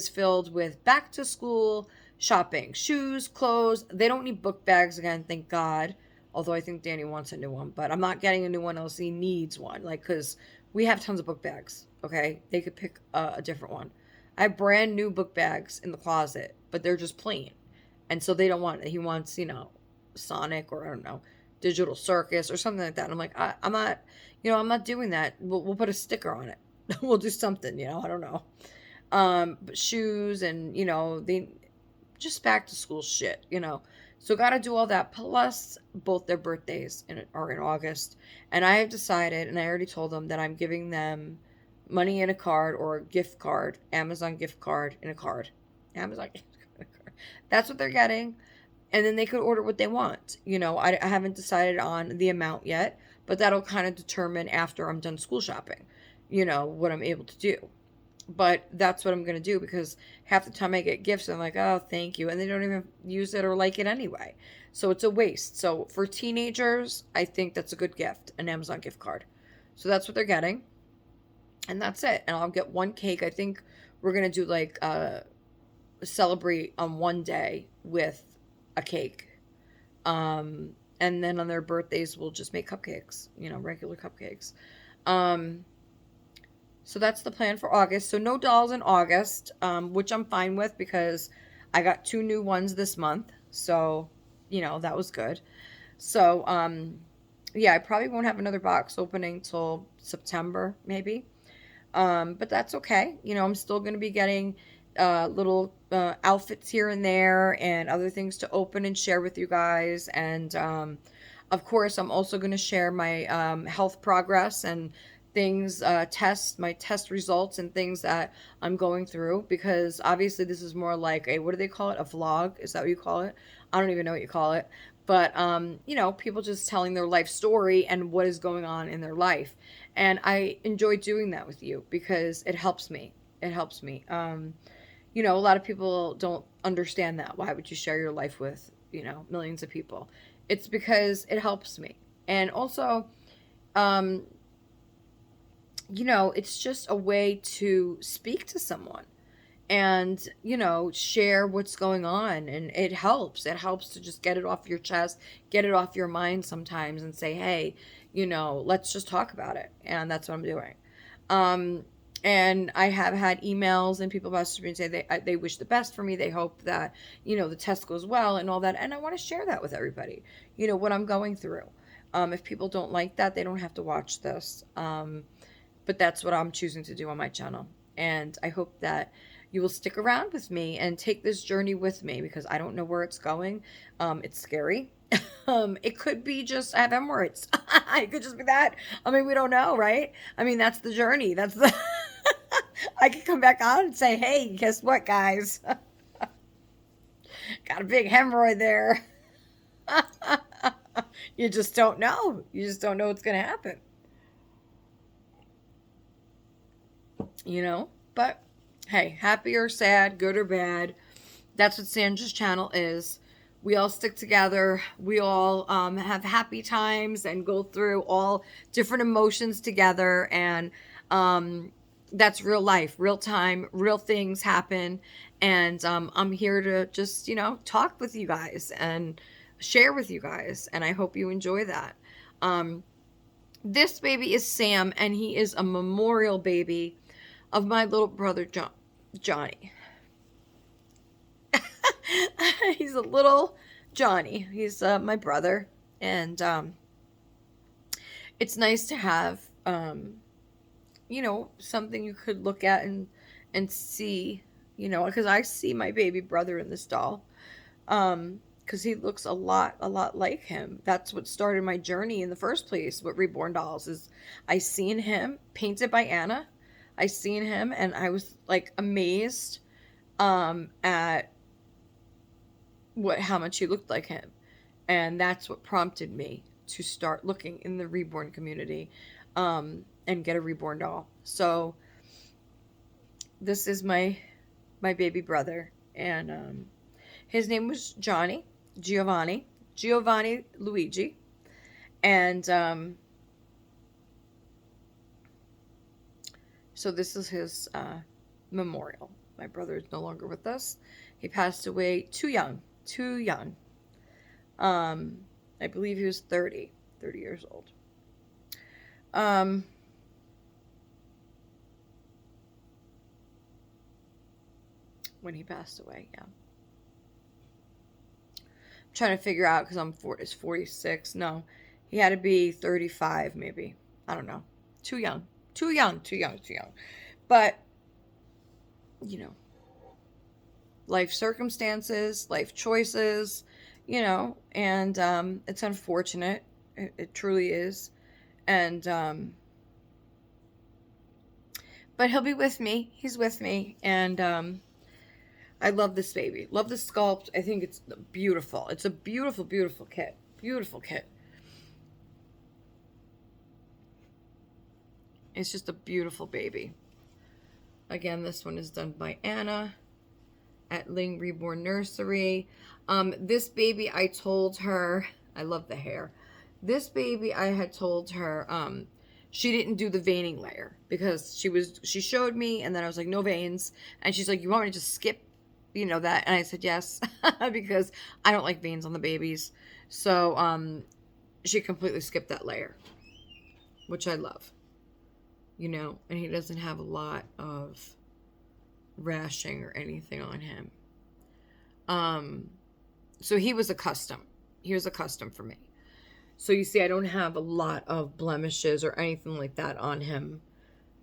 filled with back to school shopping, shoes, clothes. They don't need book bags again, thank God. Although I think Danny wants a new one, but I'm not getting a new one unless he needs one. Like, because we have tons of book bags. Okay, they could pick a different one. I have brand new book bags in the closet, but they're just plain, and so they don't want it. He wants, Sonic, or I don't know, Digital Circus or something like that. And I'm like, I'm not, I'm not doing that. We'll put a sticker on it. We'll do something. I don't know. But shoes and they just back to school shit. So got to do all that. Plus, both their birthdays are in August, and I have decided, and I already told them that I'm giving them money in a card or a gift card, Amazon gift card in a card, Amazon gift card in a card. That's what they're getting, and then they could order what they want. I haven't decided on the amount yet, but that'll kind of determine after I'm done school shopping. What I'm able to do. But that's what I'm going to do because half the time I get gifts, I'm like, oh, thank you. And they don't even use it or like it anyway. So it's a waste. So for teenagers, I think that's a good gift, an Amazon gift card. So that's what they're getting. And that's it. And I'll get one cake. I think we're going to do like celebrate on one day with a cake. And then on their birthdays, we'll just make cupcakes, regular cupcakes. Um, so that's the plan for August. So no dolls in August, which I'm fine with because I got two new ones this month. So, that was good. So, yeah, I probably won't have another box opening till September, maybe. But that's okay. I'm still going to be getting little outfits here and there and other things to open and share with you guys. And of course, I'm also going to share my health progress and things, my test results and things that I'm going through because obviously this is more like what do they call it? A vlog? Is that what you call it? I don't even know what you call it. But, people just telling their life story and what is going on in their life. And I enjoy doing that with you because it helps me. It helps me. A lot of people don't understand that. Why would you share your life with, millions of people? It's because it helps me. And also, um, it's just a way to speak to someone and, share what's going on. And it helps. It helps to just get it off your chest, get it off your mind sometimes and say, hey, let's just talk about it. And that's what I'm doing. Um, and I have had emails and people message me and say they wish the best for me. They hope that, the test goes well and all that. And I want to share that with everybody, what I'm going through. If people don't like that, they don't have to watch this. But that's what I'm choosing to do on my channel. And I hope that you will stick around with me and take this journey with me because I don't know where it's going. It's scary. It could be just I have hemorrhoids. It could just be that. I mean, we don't know, right? I mean, that's the journey. That's the. I could come back on and say, hey, guess what, guys? Got a big hemorrhoid there. You just don't know. You just don't know what's going to happen. But hey, happy or sad, good or bad, that's what Sandra's channel is. We all stick together. We all have happy times and go through all different emotions together. And that's real life, real time, real things happen. And I'm here to just, talk with you guys and share with you guys. And I hope you enjoy that. Um, this baby is Sam, and he is a memorial baby of my little brother, Johnny. He's a little Johnny. He's my brother, and it's nice to have something you could look at and see, because I see my baby brother in this doll, because he looks a lot like him. That's what started my journey in the first place with reborn dolls. Is I seen him painted by Anna. I seen him, and I was like amazed at how much he looked like him, and that's what prompted me to start looking in the reborn community, and get a reborn doll. So this is my baby brother, and his name was Giovanni Luigi, and so this is his memorial. My brother is no longer with us. He passed away too young. Too young. I believe he was 30 years old. When he passed away, yeah. I'm trying to figure out because it's 46. No, he had to be 35, maybe. I don't know. Too young. Too young. Too young. Too young. But, life circumstances, life choices, and it's unfortunate. It truly is. And, but he'll be with me. He's with me. And, I love this baby. Love the sculpt. I think it's beautiful. It's a beautiful, beautiful kit. Beautiful kit. It's just a beautiful baby. Again, this one is done by Anna at Ling Reborn Nursery. This baby, I told her, I love the hair. This baby, I had told her, she didn't do the veining layer because she showed me, and then I was like, no veins. And she's like, you want me to just skip, that? And I said, yes, because I don't like veins on the babies. So, she completely skipped that layer, which I love, and he doesn't have a lot of rashing or anything on him. So he was a custom. He was a custom for me. So you see, I don't have a lot of blemishes or anything like that on him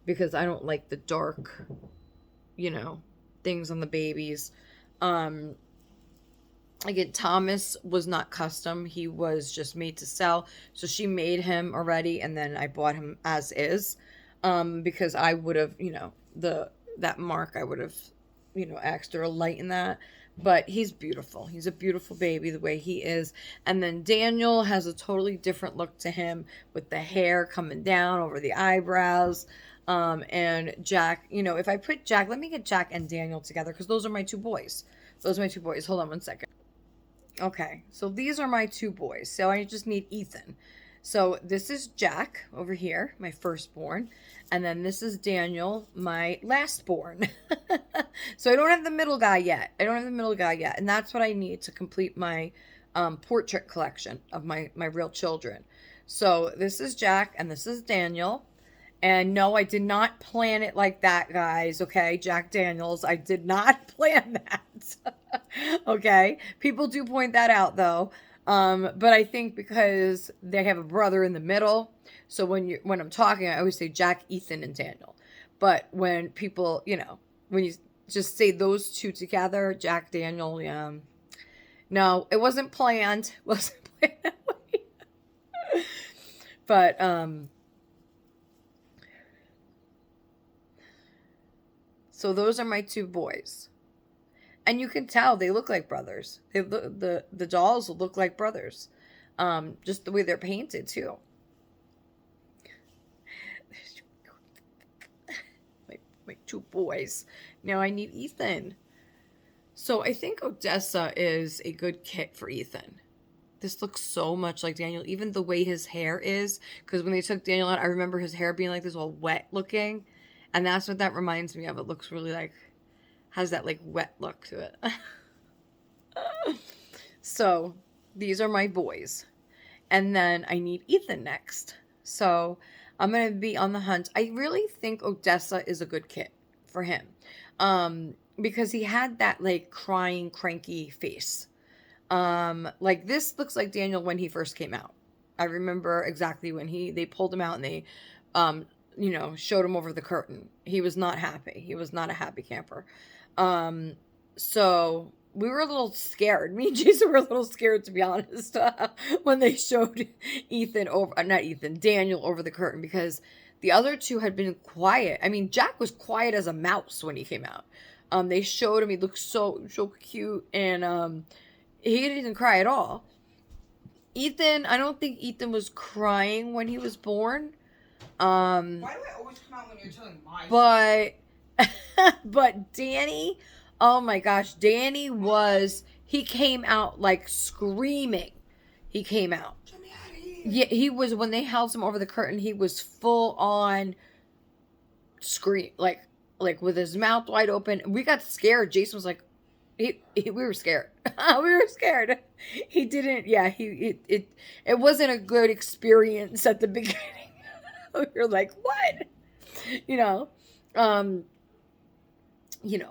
because I don't like the dark, things on the babies. Again, Thomas was not custom. He was just made to sell. So she made him already, and then I bought him as is, because I would have, that mark, I would have, asked her to lighten that. But he's beautiful. He's a beautiful baby the way he is. And then Daniel has a totally different look to him with the hair coming down over the eyebrows. And Jack, if I put Jack, let me get Jack and Daniel together because those are my two boys. Those are my two boys. Hold on one second. Okay, so these are my two boys. So I just need Ethan. So this is Jack over here, my firstborn. And then this is Daniel, my lastborn. So I don't have the middle guy yet. And that's what I need to complete my portrait collection of my real children. So this is Jack and this is Daniel. And no, I did not plan it like that, guys. Okay, Jack Daniels, I did not plan that. Okay, people do point that out though. But I think because they have a brother in the middle, so when I'm talking, I always say Jack, Ethan, and Daniel. But when people, when you just say those two together, Jack, Daniel, yeah. No, it wasn't planned. Wasn't planned that way. But so those are my two boys. And you can tell they look like brothers. They look, the dolls look like brothers. Just the way they're painted too. My two boys. Now I need Ethan. So I think Odessa is a good kit for Ethan. This looks so much like Daniel, even the way his hair is. Because when they took Daniel out, I remember his hair being like this all wet looking. And that's what that reminds me of. It looks really like, has that like wet look to it. So these are my boys. And then I need Ethan next. So I'm going to be on the hunt. I really think Odessa is a good kit for him. Because he had that like crying, cranky face. Like this looks like Daniel when he first came out. I remember exactly when they pulled him out and they, um, showed him over the curtain. He was not happy. He was not a happy camper. Um, so we were a little scared. Me and Jason were a little scared, to be honest, when they showed Ethan over, not Ethan, Daniel over the curtain, because the other two had been quiet. I mean, Jack was quiet as a mouse when he came out. They showed him. He looked so cute, and he didn't cry at all. Ethan, I don't think Ethan was crying when he was born. Why do I always come out when you're telling my But but Danny, oh my gosh, he came out like screaming. He came out. Get me out of here. Yeah, he was, when they held him over the curtain, he was full on scream, like with his mouth wide open. We got scared. Jason was like, we were scared. We were scared. He didn't. Yeah, it wasn't a good experience at the beginning. We were like, what? You know, um,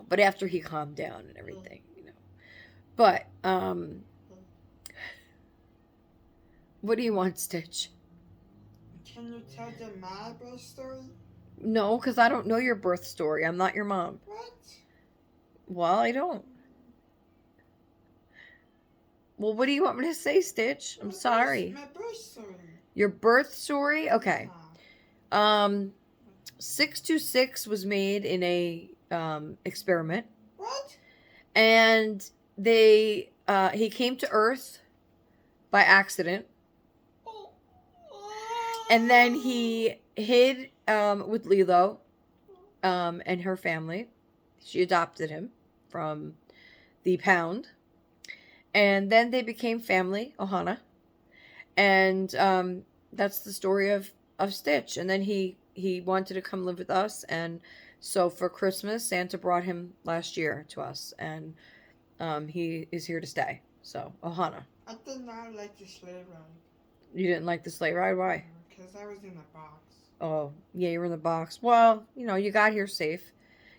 but after he calmed down and everything, But what do you want, Stitch? Can you tell them my birth story? No, because I don't know your birth story. I'm not your mom. What? Well, I don't. Well, what do you want me to say, Stitch? I'm sorry. My birth story. Your birth story? Okay. Yeah. 626 was made in a experiment. What? And he came to Earth by accident. And then he hid with Lilo and her family. She adopted him from the pound. And then they became family, Ohana. And that's the story of Stitch. And then he wanted to come live with us. And so for Christmas, Santa brought him last year to us. And he is here to stay. So, Ohana. I did not like the sleigh ride. You didn't like the sleigh ride? Why? Because I was in the box. Oh, yeah, you were in the box. Well, you got here safe.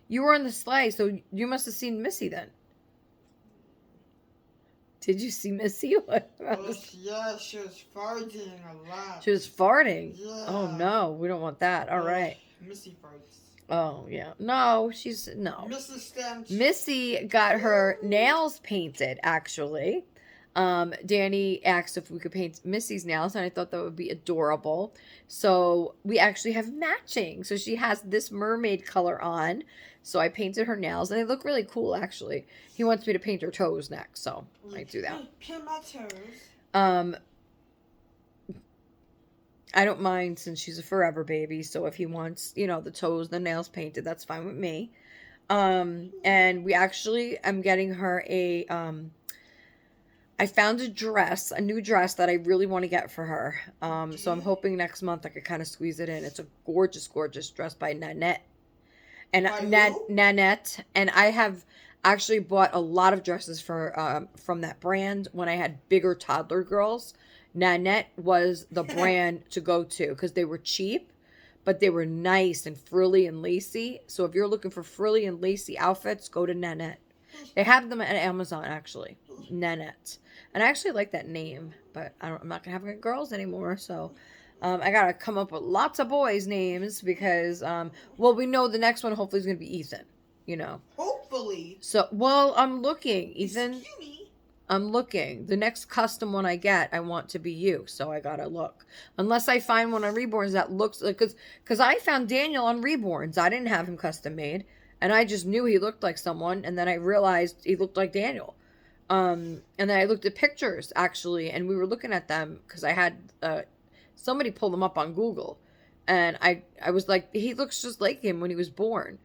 You were in the sleigh, so you must have seen Missy then. Did you see Missy? Yeah, she was farting a lot. She was farting? Yeah. Oh, no, we don't want that. All right. Missy farts. Oh, yeah. No. Missy got her nails painted, actually. Danny asked if we could paint Missy's nails, and I thought that would be adorable. So we actually have matching. So she has this mermaid color on. So I painted her nails, and they look really cool, actually. He wants me to paint her toes next, so I do that. Paint my toes. I don't mind, since she's a forever baby. So if he wants, the toes, the nails painted, that's fine with me. And we actually, I'm getting her I found a new dress that I really want to get for her. So I'm hoping next month I could kind of squeeze it in. It's a gorgeous, gorgeous dress by Nanette. And Nanette. And I have actually bought a lot of dresses from that brand when I had bigger toddler girls. Nanette was the brand to go to because they were cheap, but they were nice and frilly and lacy. So if you're looking for frilly and lacy outfits, go to Nanette. They have them at Amazon, actually. Nanette. And I actually like that name, but I'm not going to have girls anymore, so I got to come up with lots of boys' names because, we know the next one hopefully is going to be Ethan, Hopefully. So, I'm looking, Ethan. Excuse me. I'm looking. The next custom one I get, I want to be you, so I got to look. Unless I find one on Reborns that looks like, because I found Daniel on Reborns. I didn't have him custom made, and I just knew he looked like someone, and then I realized he looked like Daniel. And then I looked at pictures, actually, and we were looking at them because I had somebody pull them up on Google, and I was like, he looks just like him when he was born.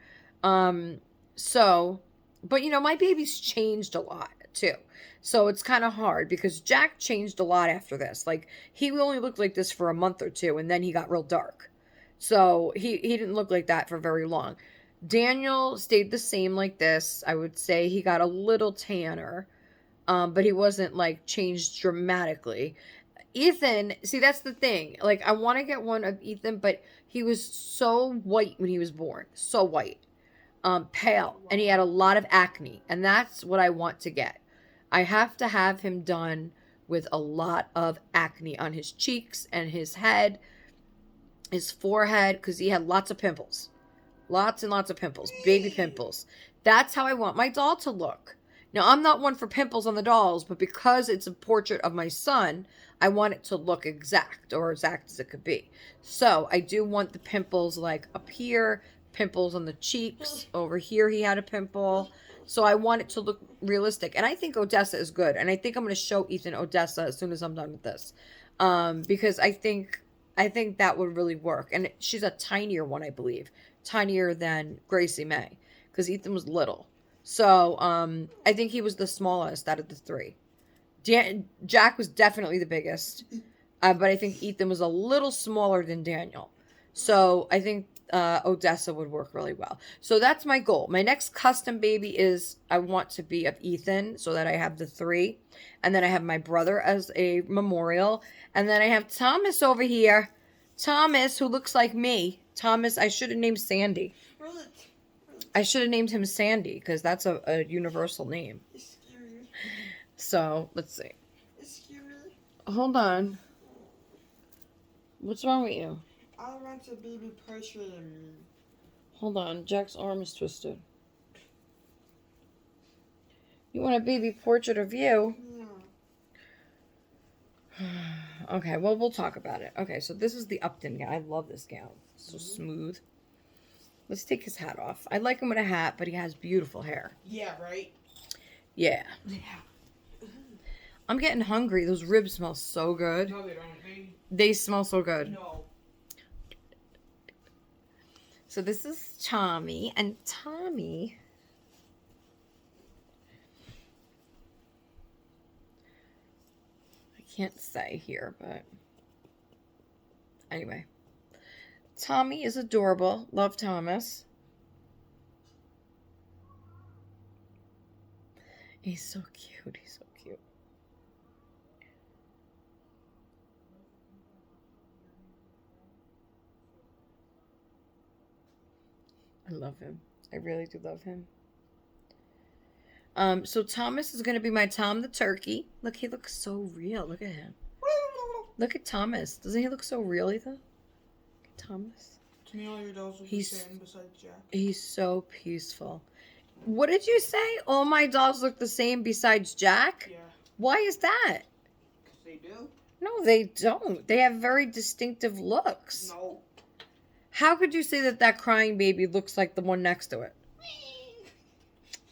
So But my baby's changed a lot too. So it's kind of hard because Jack changed a lot after this. Like he only looked like this for a month or two and then he got real dark. So he didn't look like that for very long. Daniel stayed the same like this. I would say he got a little tanner. But he wasn't like changed dramatically. Ethan, see that's the thing. Like I want to get one of Ethan, but he was so white when he was born. So white, pale, and he had a lot of acne, and that's what I want to get. I have to have him done with a lot of acne on his cheeks and his head, his forehead, because he had lots of pimples. Lots and lots of pimples, baby pimples. That's how I want my doll to look. Now, I'm not one for pimples on the dolls, but because it's a portrait of my son, I want it to look exact, or exact as it could be. So, I do want the pimples like up here, pimples on the cheeks. Over here, he had a pimple. So, I want it to look realistic. And I think Odessa is good. And I think I'm going to show Ethan Odessa as soon as I'm done with this. Because I think that would really work. And she's a tinier one, I believe. Tinier than Gracie May. Because Ethan was little. So, I think he was the smallest out of the three. Jack was definitely the biggest. But I think Ethan was a little smaller than Daniel. So, I think Odessa would work really well. So, that's my goal. My next custom baby is I want to be of Ethan so that I have the three. And then I have my brother as a memorial. And then I have Thomas over here. Thomas, who looks like me. Thomas, I should have named Sandy. I should have named him Sandy because that's a universal name. So, let's see. Hold on. What's wrong with you? I want a baby portrait of me. Hold on. Jack's arm is twisted. You want a baby portrait of you? Yeah. Okay, well, we'll talk about it. Okay, so this is the Upton gown. I love this gown. It's so smooth. Let's take his hat off. I like him with a hat, but he has beautiful hair. Yeah, right? Yeah. I'm getting hungry. Those ribs smell so good. No, they don't. They smell so good. No. So this is Tommy, and Tommy... I can't say here, but... Anyway. Tommy is adorable. Love Thomas. He's so cute. He's so cute. I love him. I really do love him. So Thomas is going to be my Tom the turkey. Look, he looks so real. Look at him. Look at Thomas. Doesn't he look so real, Ethan? Thomas. To me, all your dolls look the same besides Jack. He's so peaceful. What did you say? All my dolls look the same besides Jack? Yeah. Why is that? Because they do. No, they don't. They have very distinctive looks. No. How could you say that that crying baby looks like the one next to it?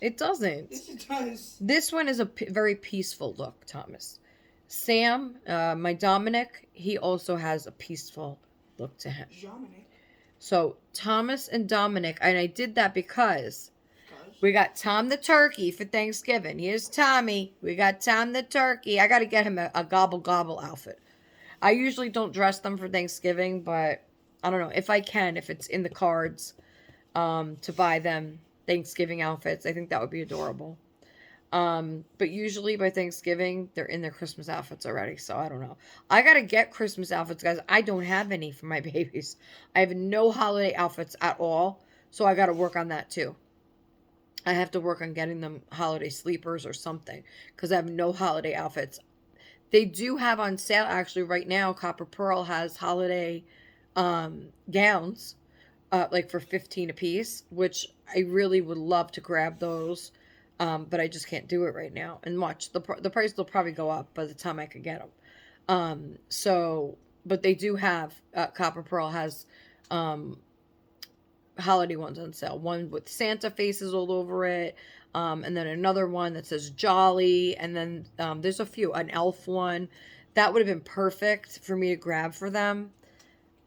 It doesn't. Yes, it does. This one is a very peaceful look, Thomas. Sam, my Dominic, he also has a peaceful look to him. Dominic. So Thomas and Dominic, and I did that because we got Tom the turkey for Thanksgiving. Here's Tommy. We got Tom the turkey. I got to get him a gobble gobble outfit. I usually don't dress them for Thanksgiving, but I don't know if I can, if it's in the cards, to buy them Thanksgiving outfits. I think that would be adorable. But usually by Thanksgiving, they're in their Christmas outfits already. So I don't know. I got to get Christmas outfits, guys. I don't have any for my babies. I have no holiday outfits at all. So I got to work on that too. I have to work on getting them holiday sleepers or something because I have no holiday outfits. They do have on sale actually right now. Copper Pearl has holiday gowns like for $15 a piece, which I really would love to grab those. But I just can't do it right now. And watch, the price will probably go up by the time I could get them. But they do have, Copper Pearl has holiday ones on sale. One with Santa faces all over it. And then another one that says Jolly. And then there's a few. An elf one. That would have been perfect for me to grab for them.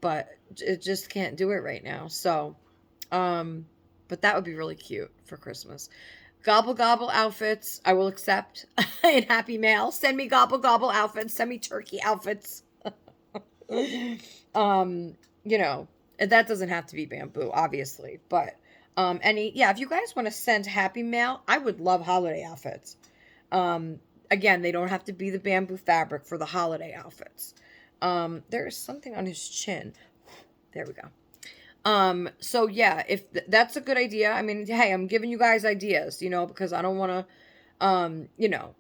But it just can't do it right now. So, but that would be really cute for Christmas. Gobble gobble outfits I will accept in Happy Mail. Send me gobble gobble outfits. Send me turkey outfits. You know, that doesn't have to be bamboo, obviously, but if you guys want to send Happy Mail, I would love holiday outfits. Again, they don't have to be the bamboo fabric for the holiday outfits. There is something on his chin. There we go. So yeah, if that's a good idea. I mean, hey, I'm giving you guys ideas, because I don't want to,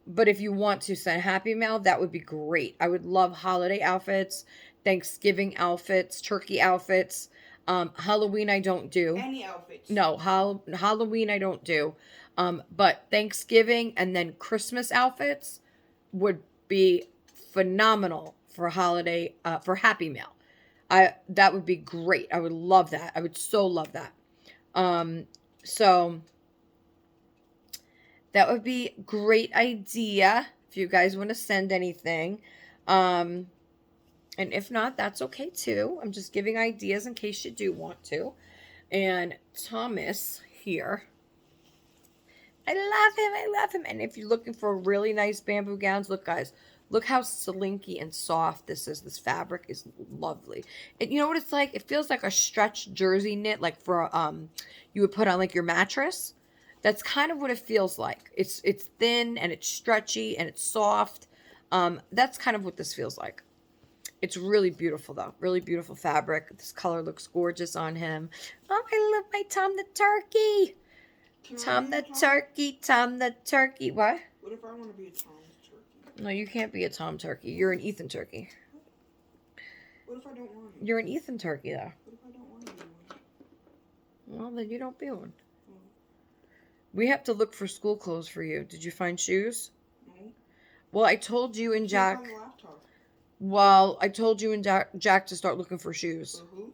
but if you want to send Happy Mail, that would be great. I would love holiday outfits, Thanksgiving outfits, turkey outfits. Halloween I don't do. Any outfits. No, Halloween I don't do. But Thanksgiving and then Christmas outfits would be phenomenal for holiday, for Happy Mail. That would be great. I would love that. I would so love that. So that would be a great idea if you guys want to send anything. And if not, that's okay too. I'm just giving ideas in case you do want to. And Thomas here, I love him. And if you're looking for really nice bamboo gowns, look guys, look how slinky and soft this is. This fabric is lovely. And you know what it's like? It feels like a stretched jersey knit, like for you would put on like your mattress. That's kind of what it feels like. It's thin and it's stretchy and it's soft. That's kind of what this feels like. It's really beautiful though. Really beautiful fabric. This color looks gorgeous on him. Oh, I love my Tom the turkey. Tom the turkey. Tom the turkey. What? What if I want to be a Tom turkey? No, you can't be a Tom turkey. You're an Ethan turkey. What if I don't want it? You're an Ethan turkey though. What if I don't want to be one? Well, then you don't be one. Oh. We have to look for school clothes for you. Did you find shoes? No. Well, I told you and Jack. On the laptop. Well, I told you and Jack to start looking for shoes. For who?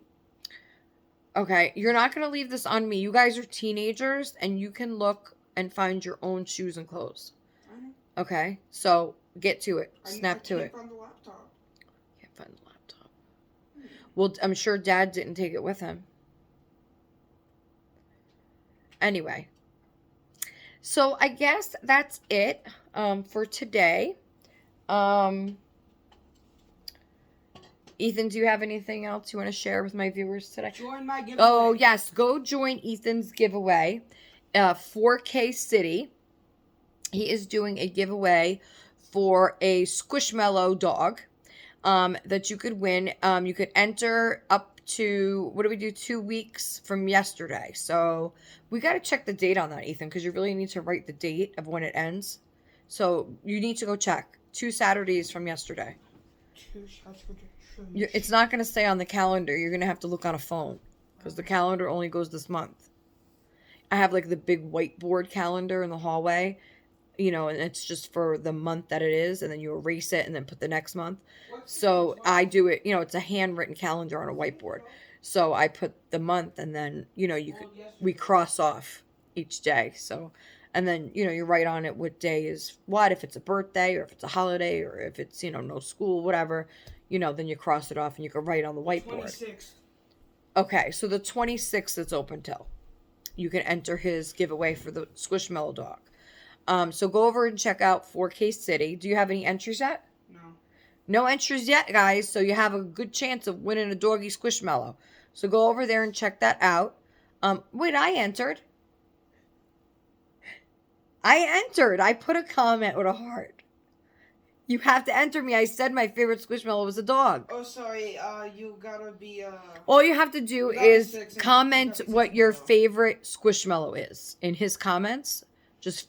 Okay, you're not going to leave this on me. You guys are teenagers, and you can look and find your own shoes and clothes. I know. Okay, so get to it. I Snap to it. Can't find the laptop. Can't find the laptop. Well, I'm sure Dad didn't take it with him. Anyway, so I guess that's it for today. Ethan, do you have anything else you want to share with my viewers today? Join my giveaway. Oh, yes. Go join Ethan's giveaway. 4K City. He is doing a giveaway for a Squishmallow dog that you could win. You could enter up to, 2 weeks from yesterday. So we got to check the date on that, Ethan, because you really need to write the date of when it ends. So you need to go check. 2 Saturdays from yesterday. 2 Saturdays. It's not going to stay on the calendar. You're going to have to look on a phone because the calendar only goes this month. I have like the big whiteboard calendar in the hallway, and it's just for the month that it is, and then you erase it and then put the next month. So I do it, it's a handwritten calendar on a whiteboard. So I put the month and then, we cross off each day. So, and then, you write on it what day is what, if it's a birthday or if it's a holiday or if it's, no school, whatever. Then you cross it off and you can write on the whiteboard. 26th. Okay, so the 26th is open till. You can enter his giveaway for the Squishmallow dog. So go over and check out 4K City. Do you have any entries yet? No. No entries yet, guys, so you have a good chance of winning a doggy Squishmallow. So go over there and check that out. Wait, I entered. I put a comment with a heart. You have to enter me. I said my favorite Squishmallow was a dog. Oh, sorry. You gotta be, All you have to do is comment what your favorite Squishmallow is. In his comments, just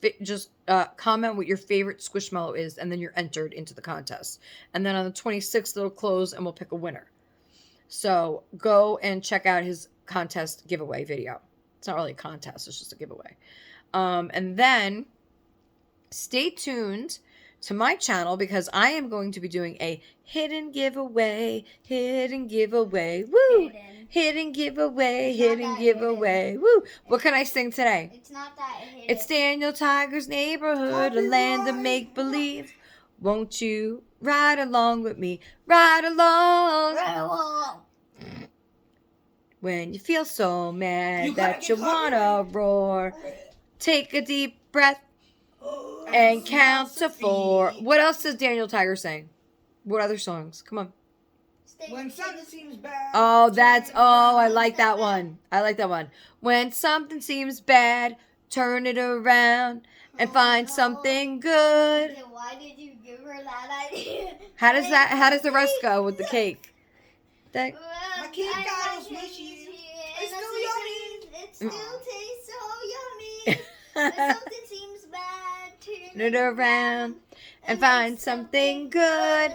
comment what your favorite Squishmallow is, and then you're entered into the contest. And then on the 26th, it'll close, and we'll pick a winner. So go and check out his contest giveaway video. It's not really a contest. It's just a giveaway. And then stay tuned to my channel because I am going to be doing a hidden giveaway. Woo! Hidden giveaway. Woo! What can I sing today? It's not that hidden. It's Daniel Tiger's neighborhood, a land of make-believe. Won't you ride along with me? Ride along. Right along. When you feel so mad that you wanna roar, take a deep breath and count to 4. What else does Daniel Tiger sing? What other songs? Come on. When something seems bad. I like that one. I like that one. When something seems bad, turn it around and find something good. Why did you give her that idea? How does the rest go with the cake? My cake got all smushy. It's still yummy. It still tastes so yummy. When something seems bad, Turn it around and find something good.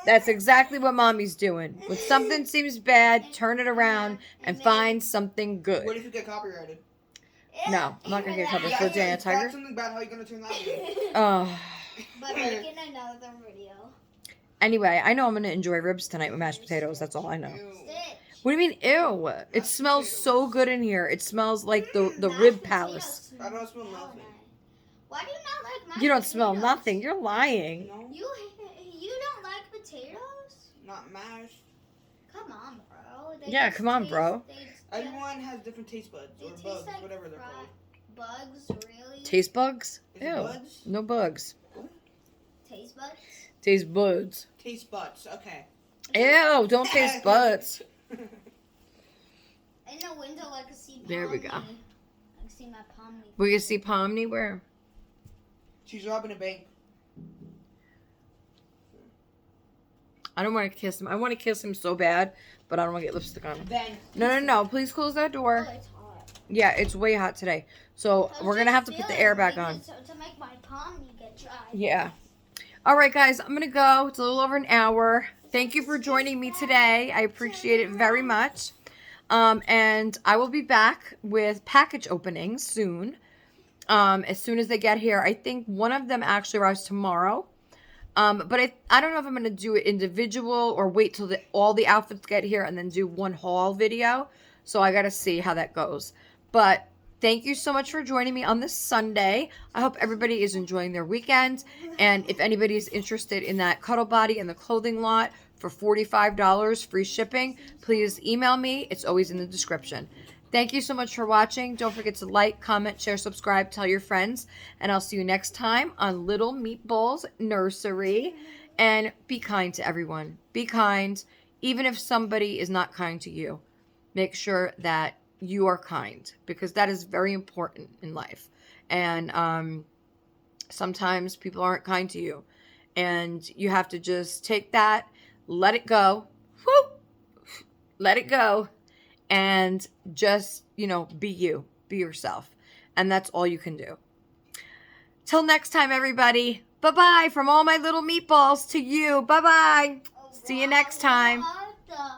That's exactly what Mommy's doing. When something seems bad, turn it around and find something good. What if you get copyrighted? No, I'm not gonna get copyrighted for Daniel Tiger. Something bad. How are you gonna turn that into? Oh. But making another video. Anyway, I know I'm gonna enjoy ribs tonight with mashed potatoes. That's all I know. Stitch. What do you mean, ew? It smells so good in here. It smells like the rib palace. I don't smell nothing. Why do you not like mashed You don't smell potatoes? nothing. You're lying. No, You don't like potatoes? not mashed. Come on, bro. Yeah, come on, bro. Everyone has different taste buds They or taste bugs, like whatever they're called. bugs, really? Taste bugs? Is it Ew. buds? No bugs. Taste buds? Taste buds. Taste buds. Okay. Ew, don't taste buds. In the window, I can see Pomni. There we go. I can see my Pomni. We can see Pomni where? She's robbing a bank. I don't want to kiss him. I want to kiss him so bad, but I don't want to get lipstick on him. Then. No. Please close that Oh, door. it's hot. Yeah, it's way hot today. So we're going to have to put the air back on. To make my Pomni get dry. Yeah. All right, guys, I'm going to go. It's a little over an hour. Thank you for joining me today. I appreciate it very much. And I will be back with package openings soon. As soon as they get here. I think one of them actually arrives tomorrow. But I don't know if I'm going to do it individual or wait till all the outfits get here and then do one haul video. So I got to see how that goes. But thank you so much for joining me on this Sunday. I hope everybody is enjoying their weekend. And if anybody is interested in that cuddle body and the clothing lot for $45 free shipping, please email me. It's always in the description. Thank you so much for watching. Don't forget to like, comment, share, subscribe, tell your friends. And I'll see you next time on Little Meatballs Nursery. And be kind to everyone. Be kind. Even if somebody is not kind to you, make sure that you are kind. Because that is very important in life. And sometimes people aren't kind to you. And you have to just take that, let it go. Whoo! Let it go. And just, be you. Be yourself. And that's all you can do. Till next time, everybody. Bye-bye from all my little meatballs to you. Bye-bye. See you next time. What the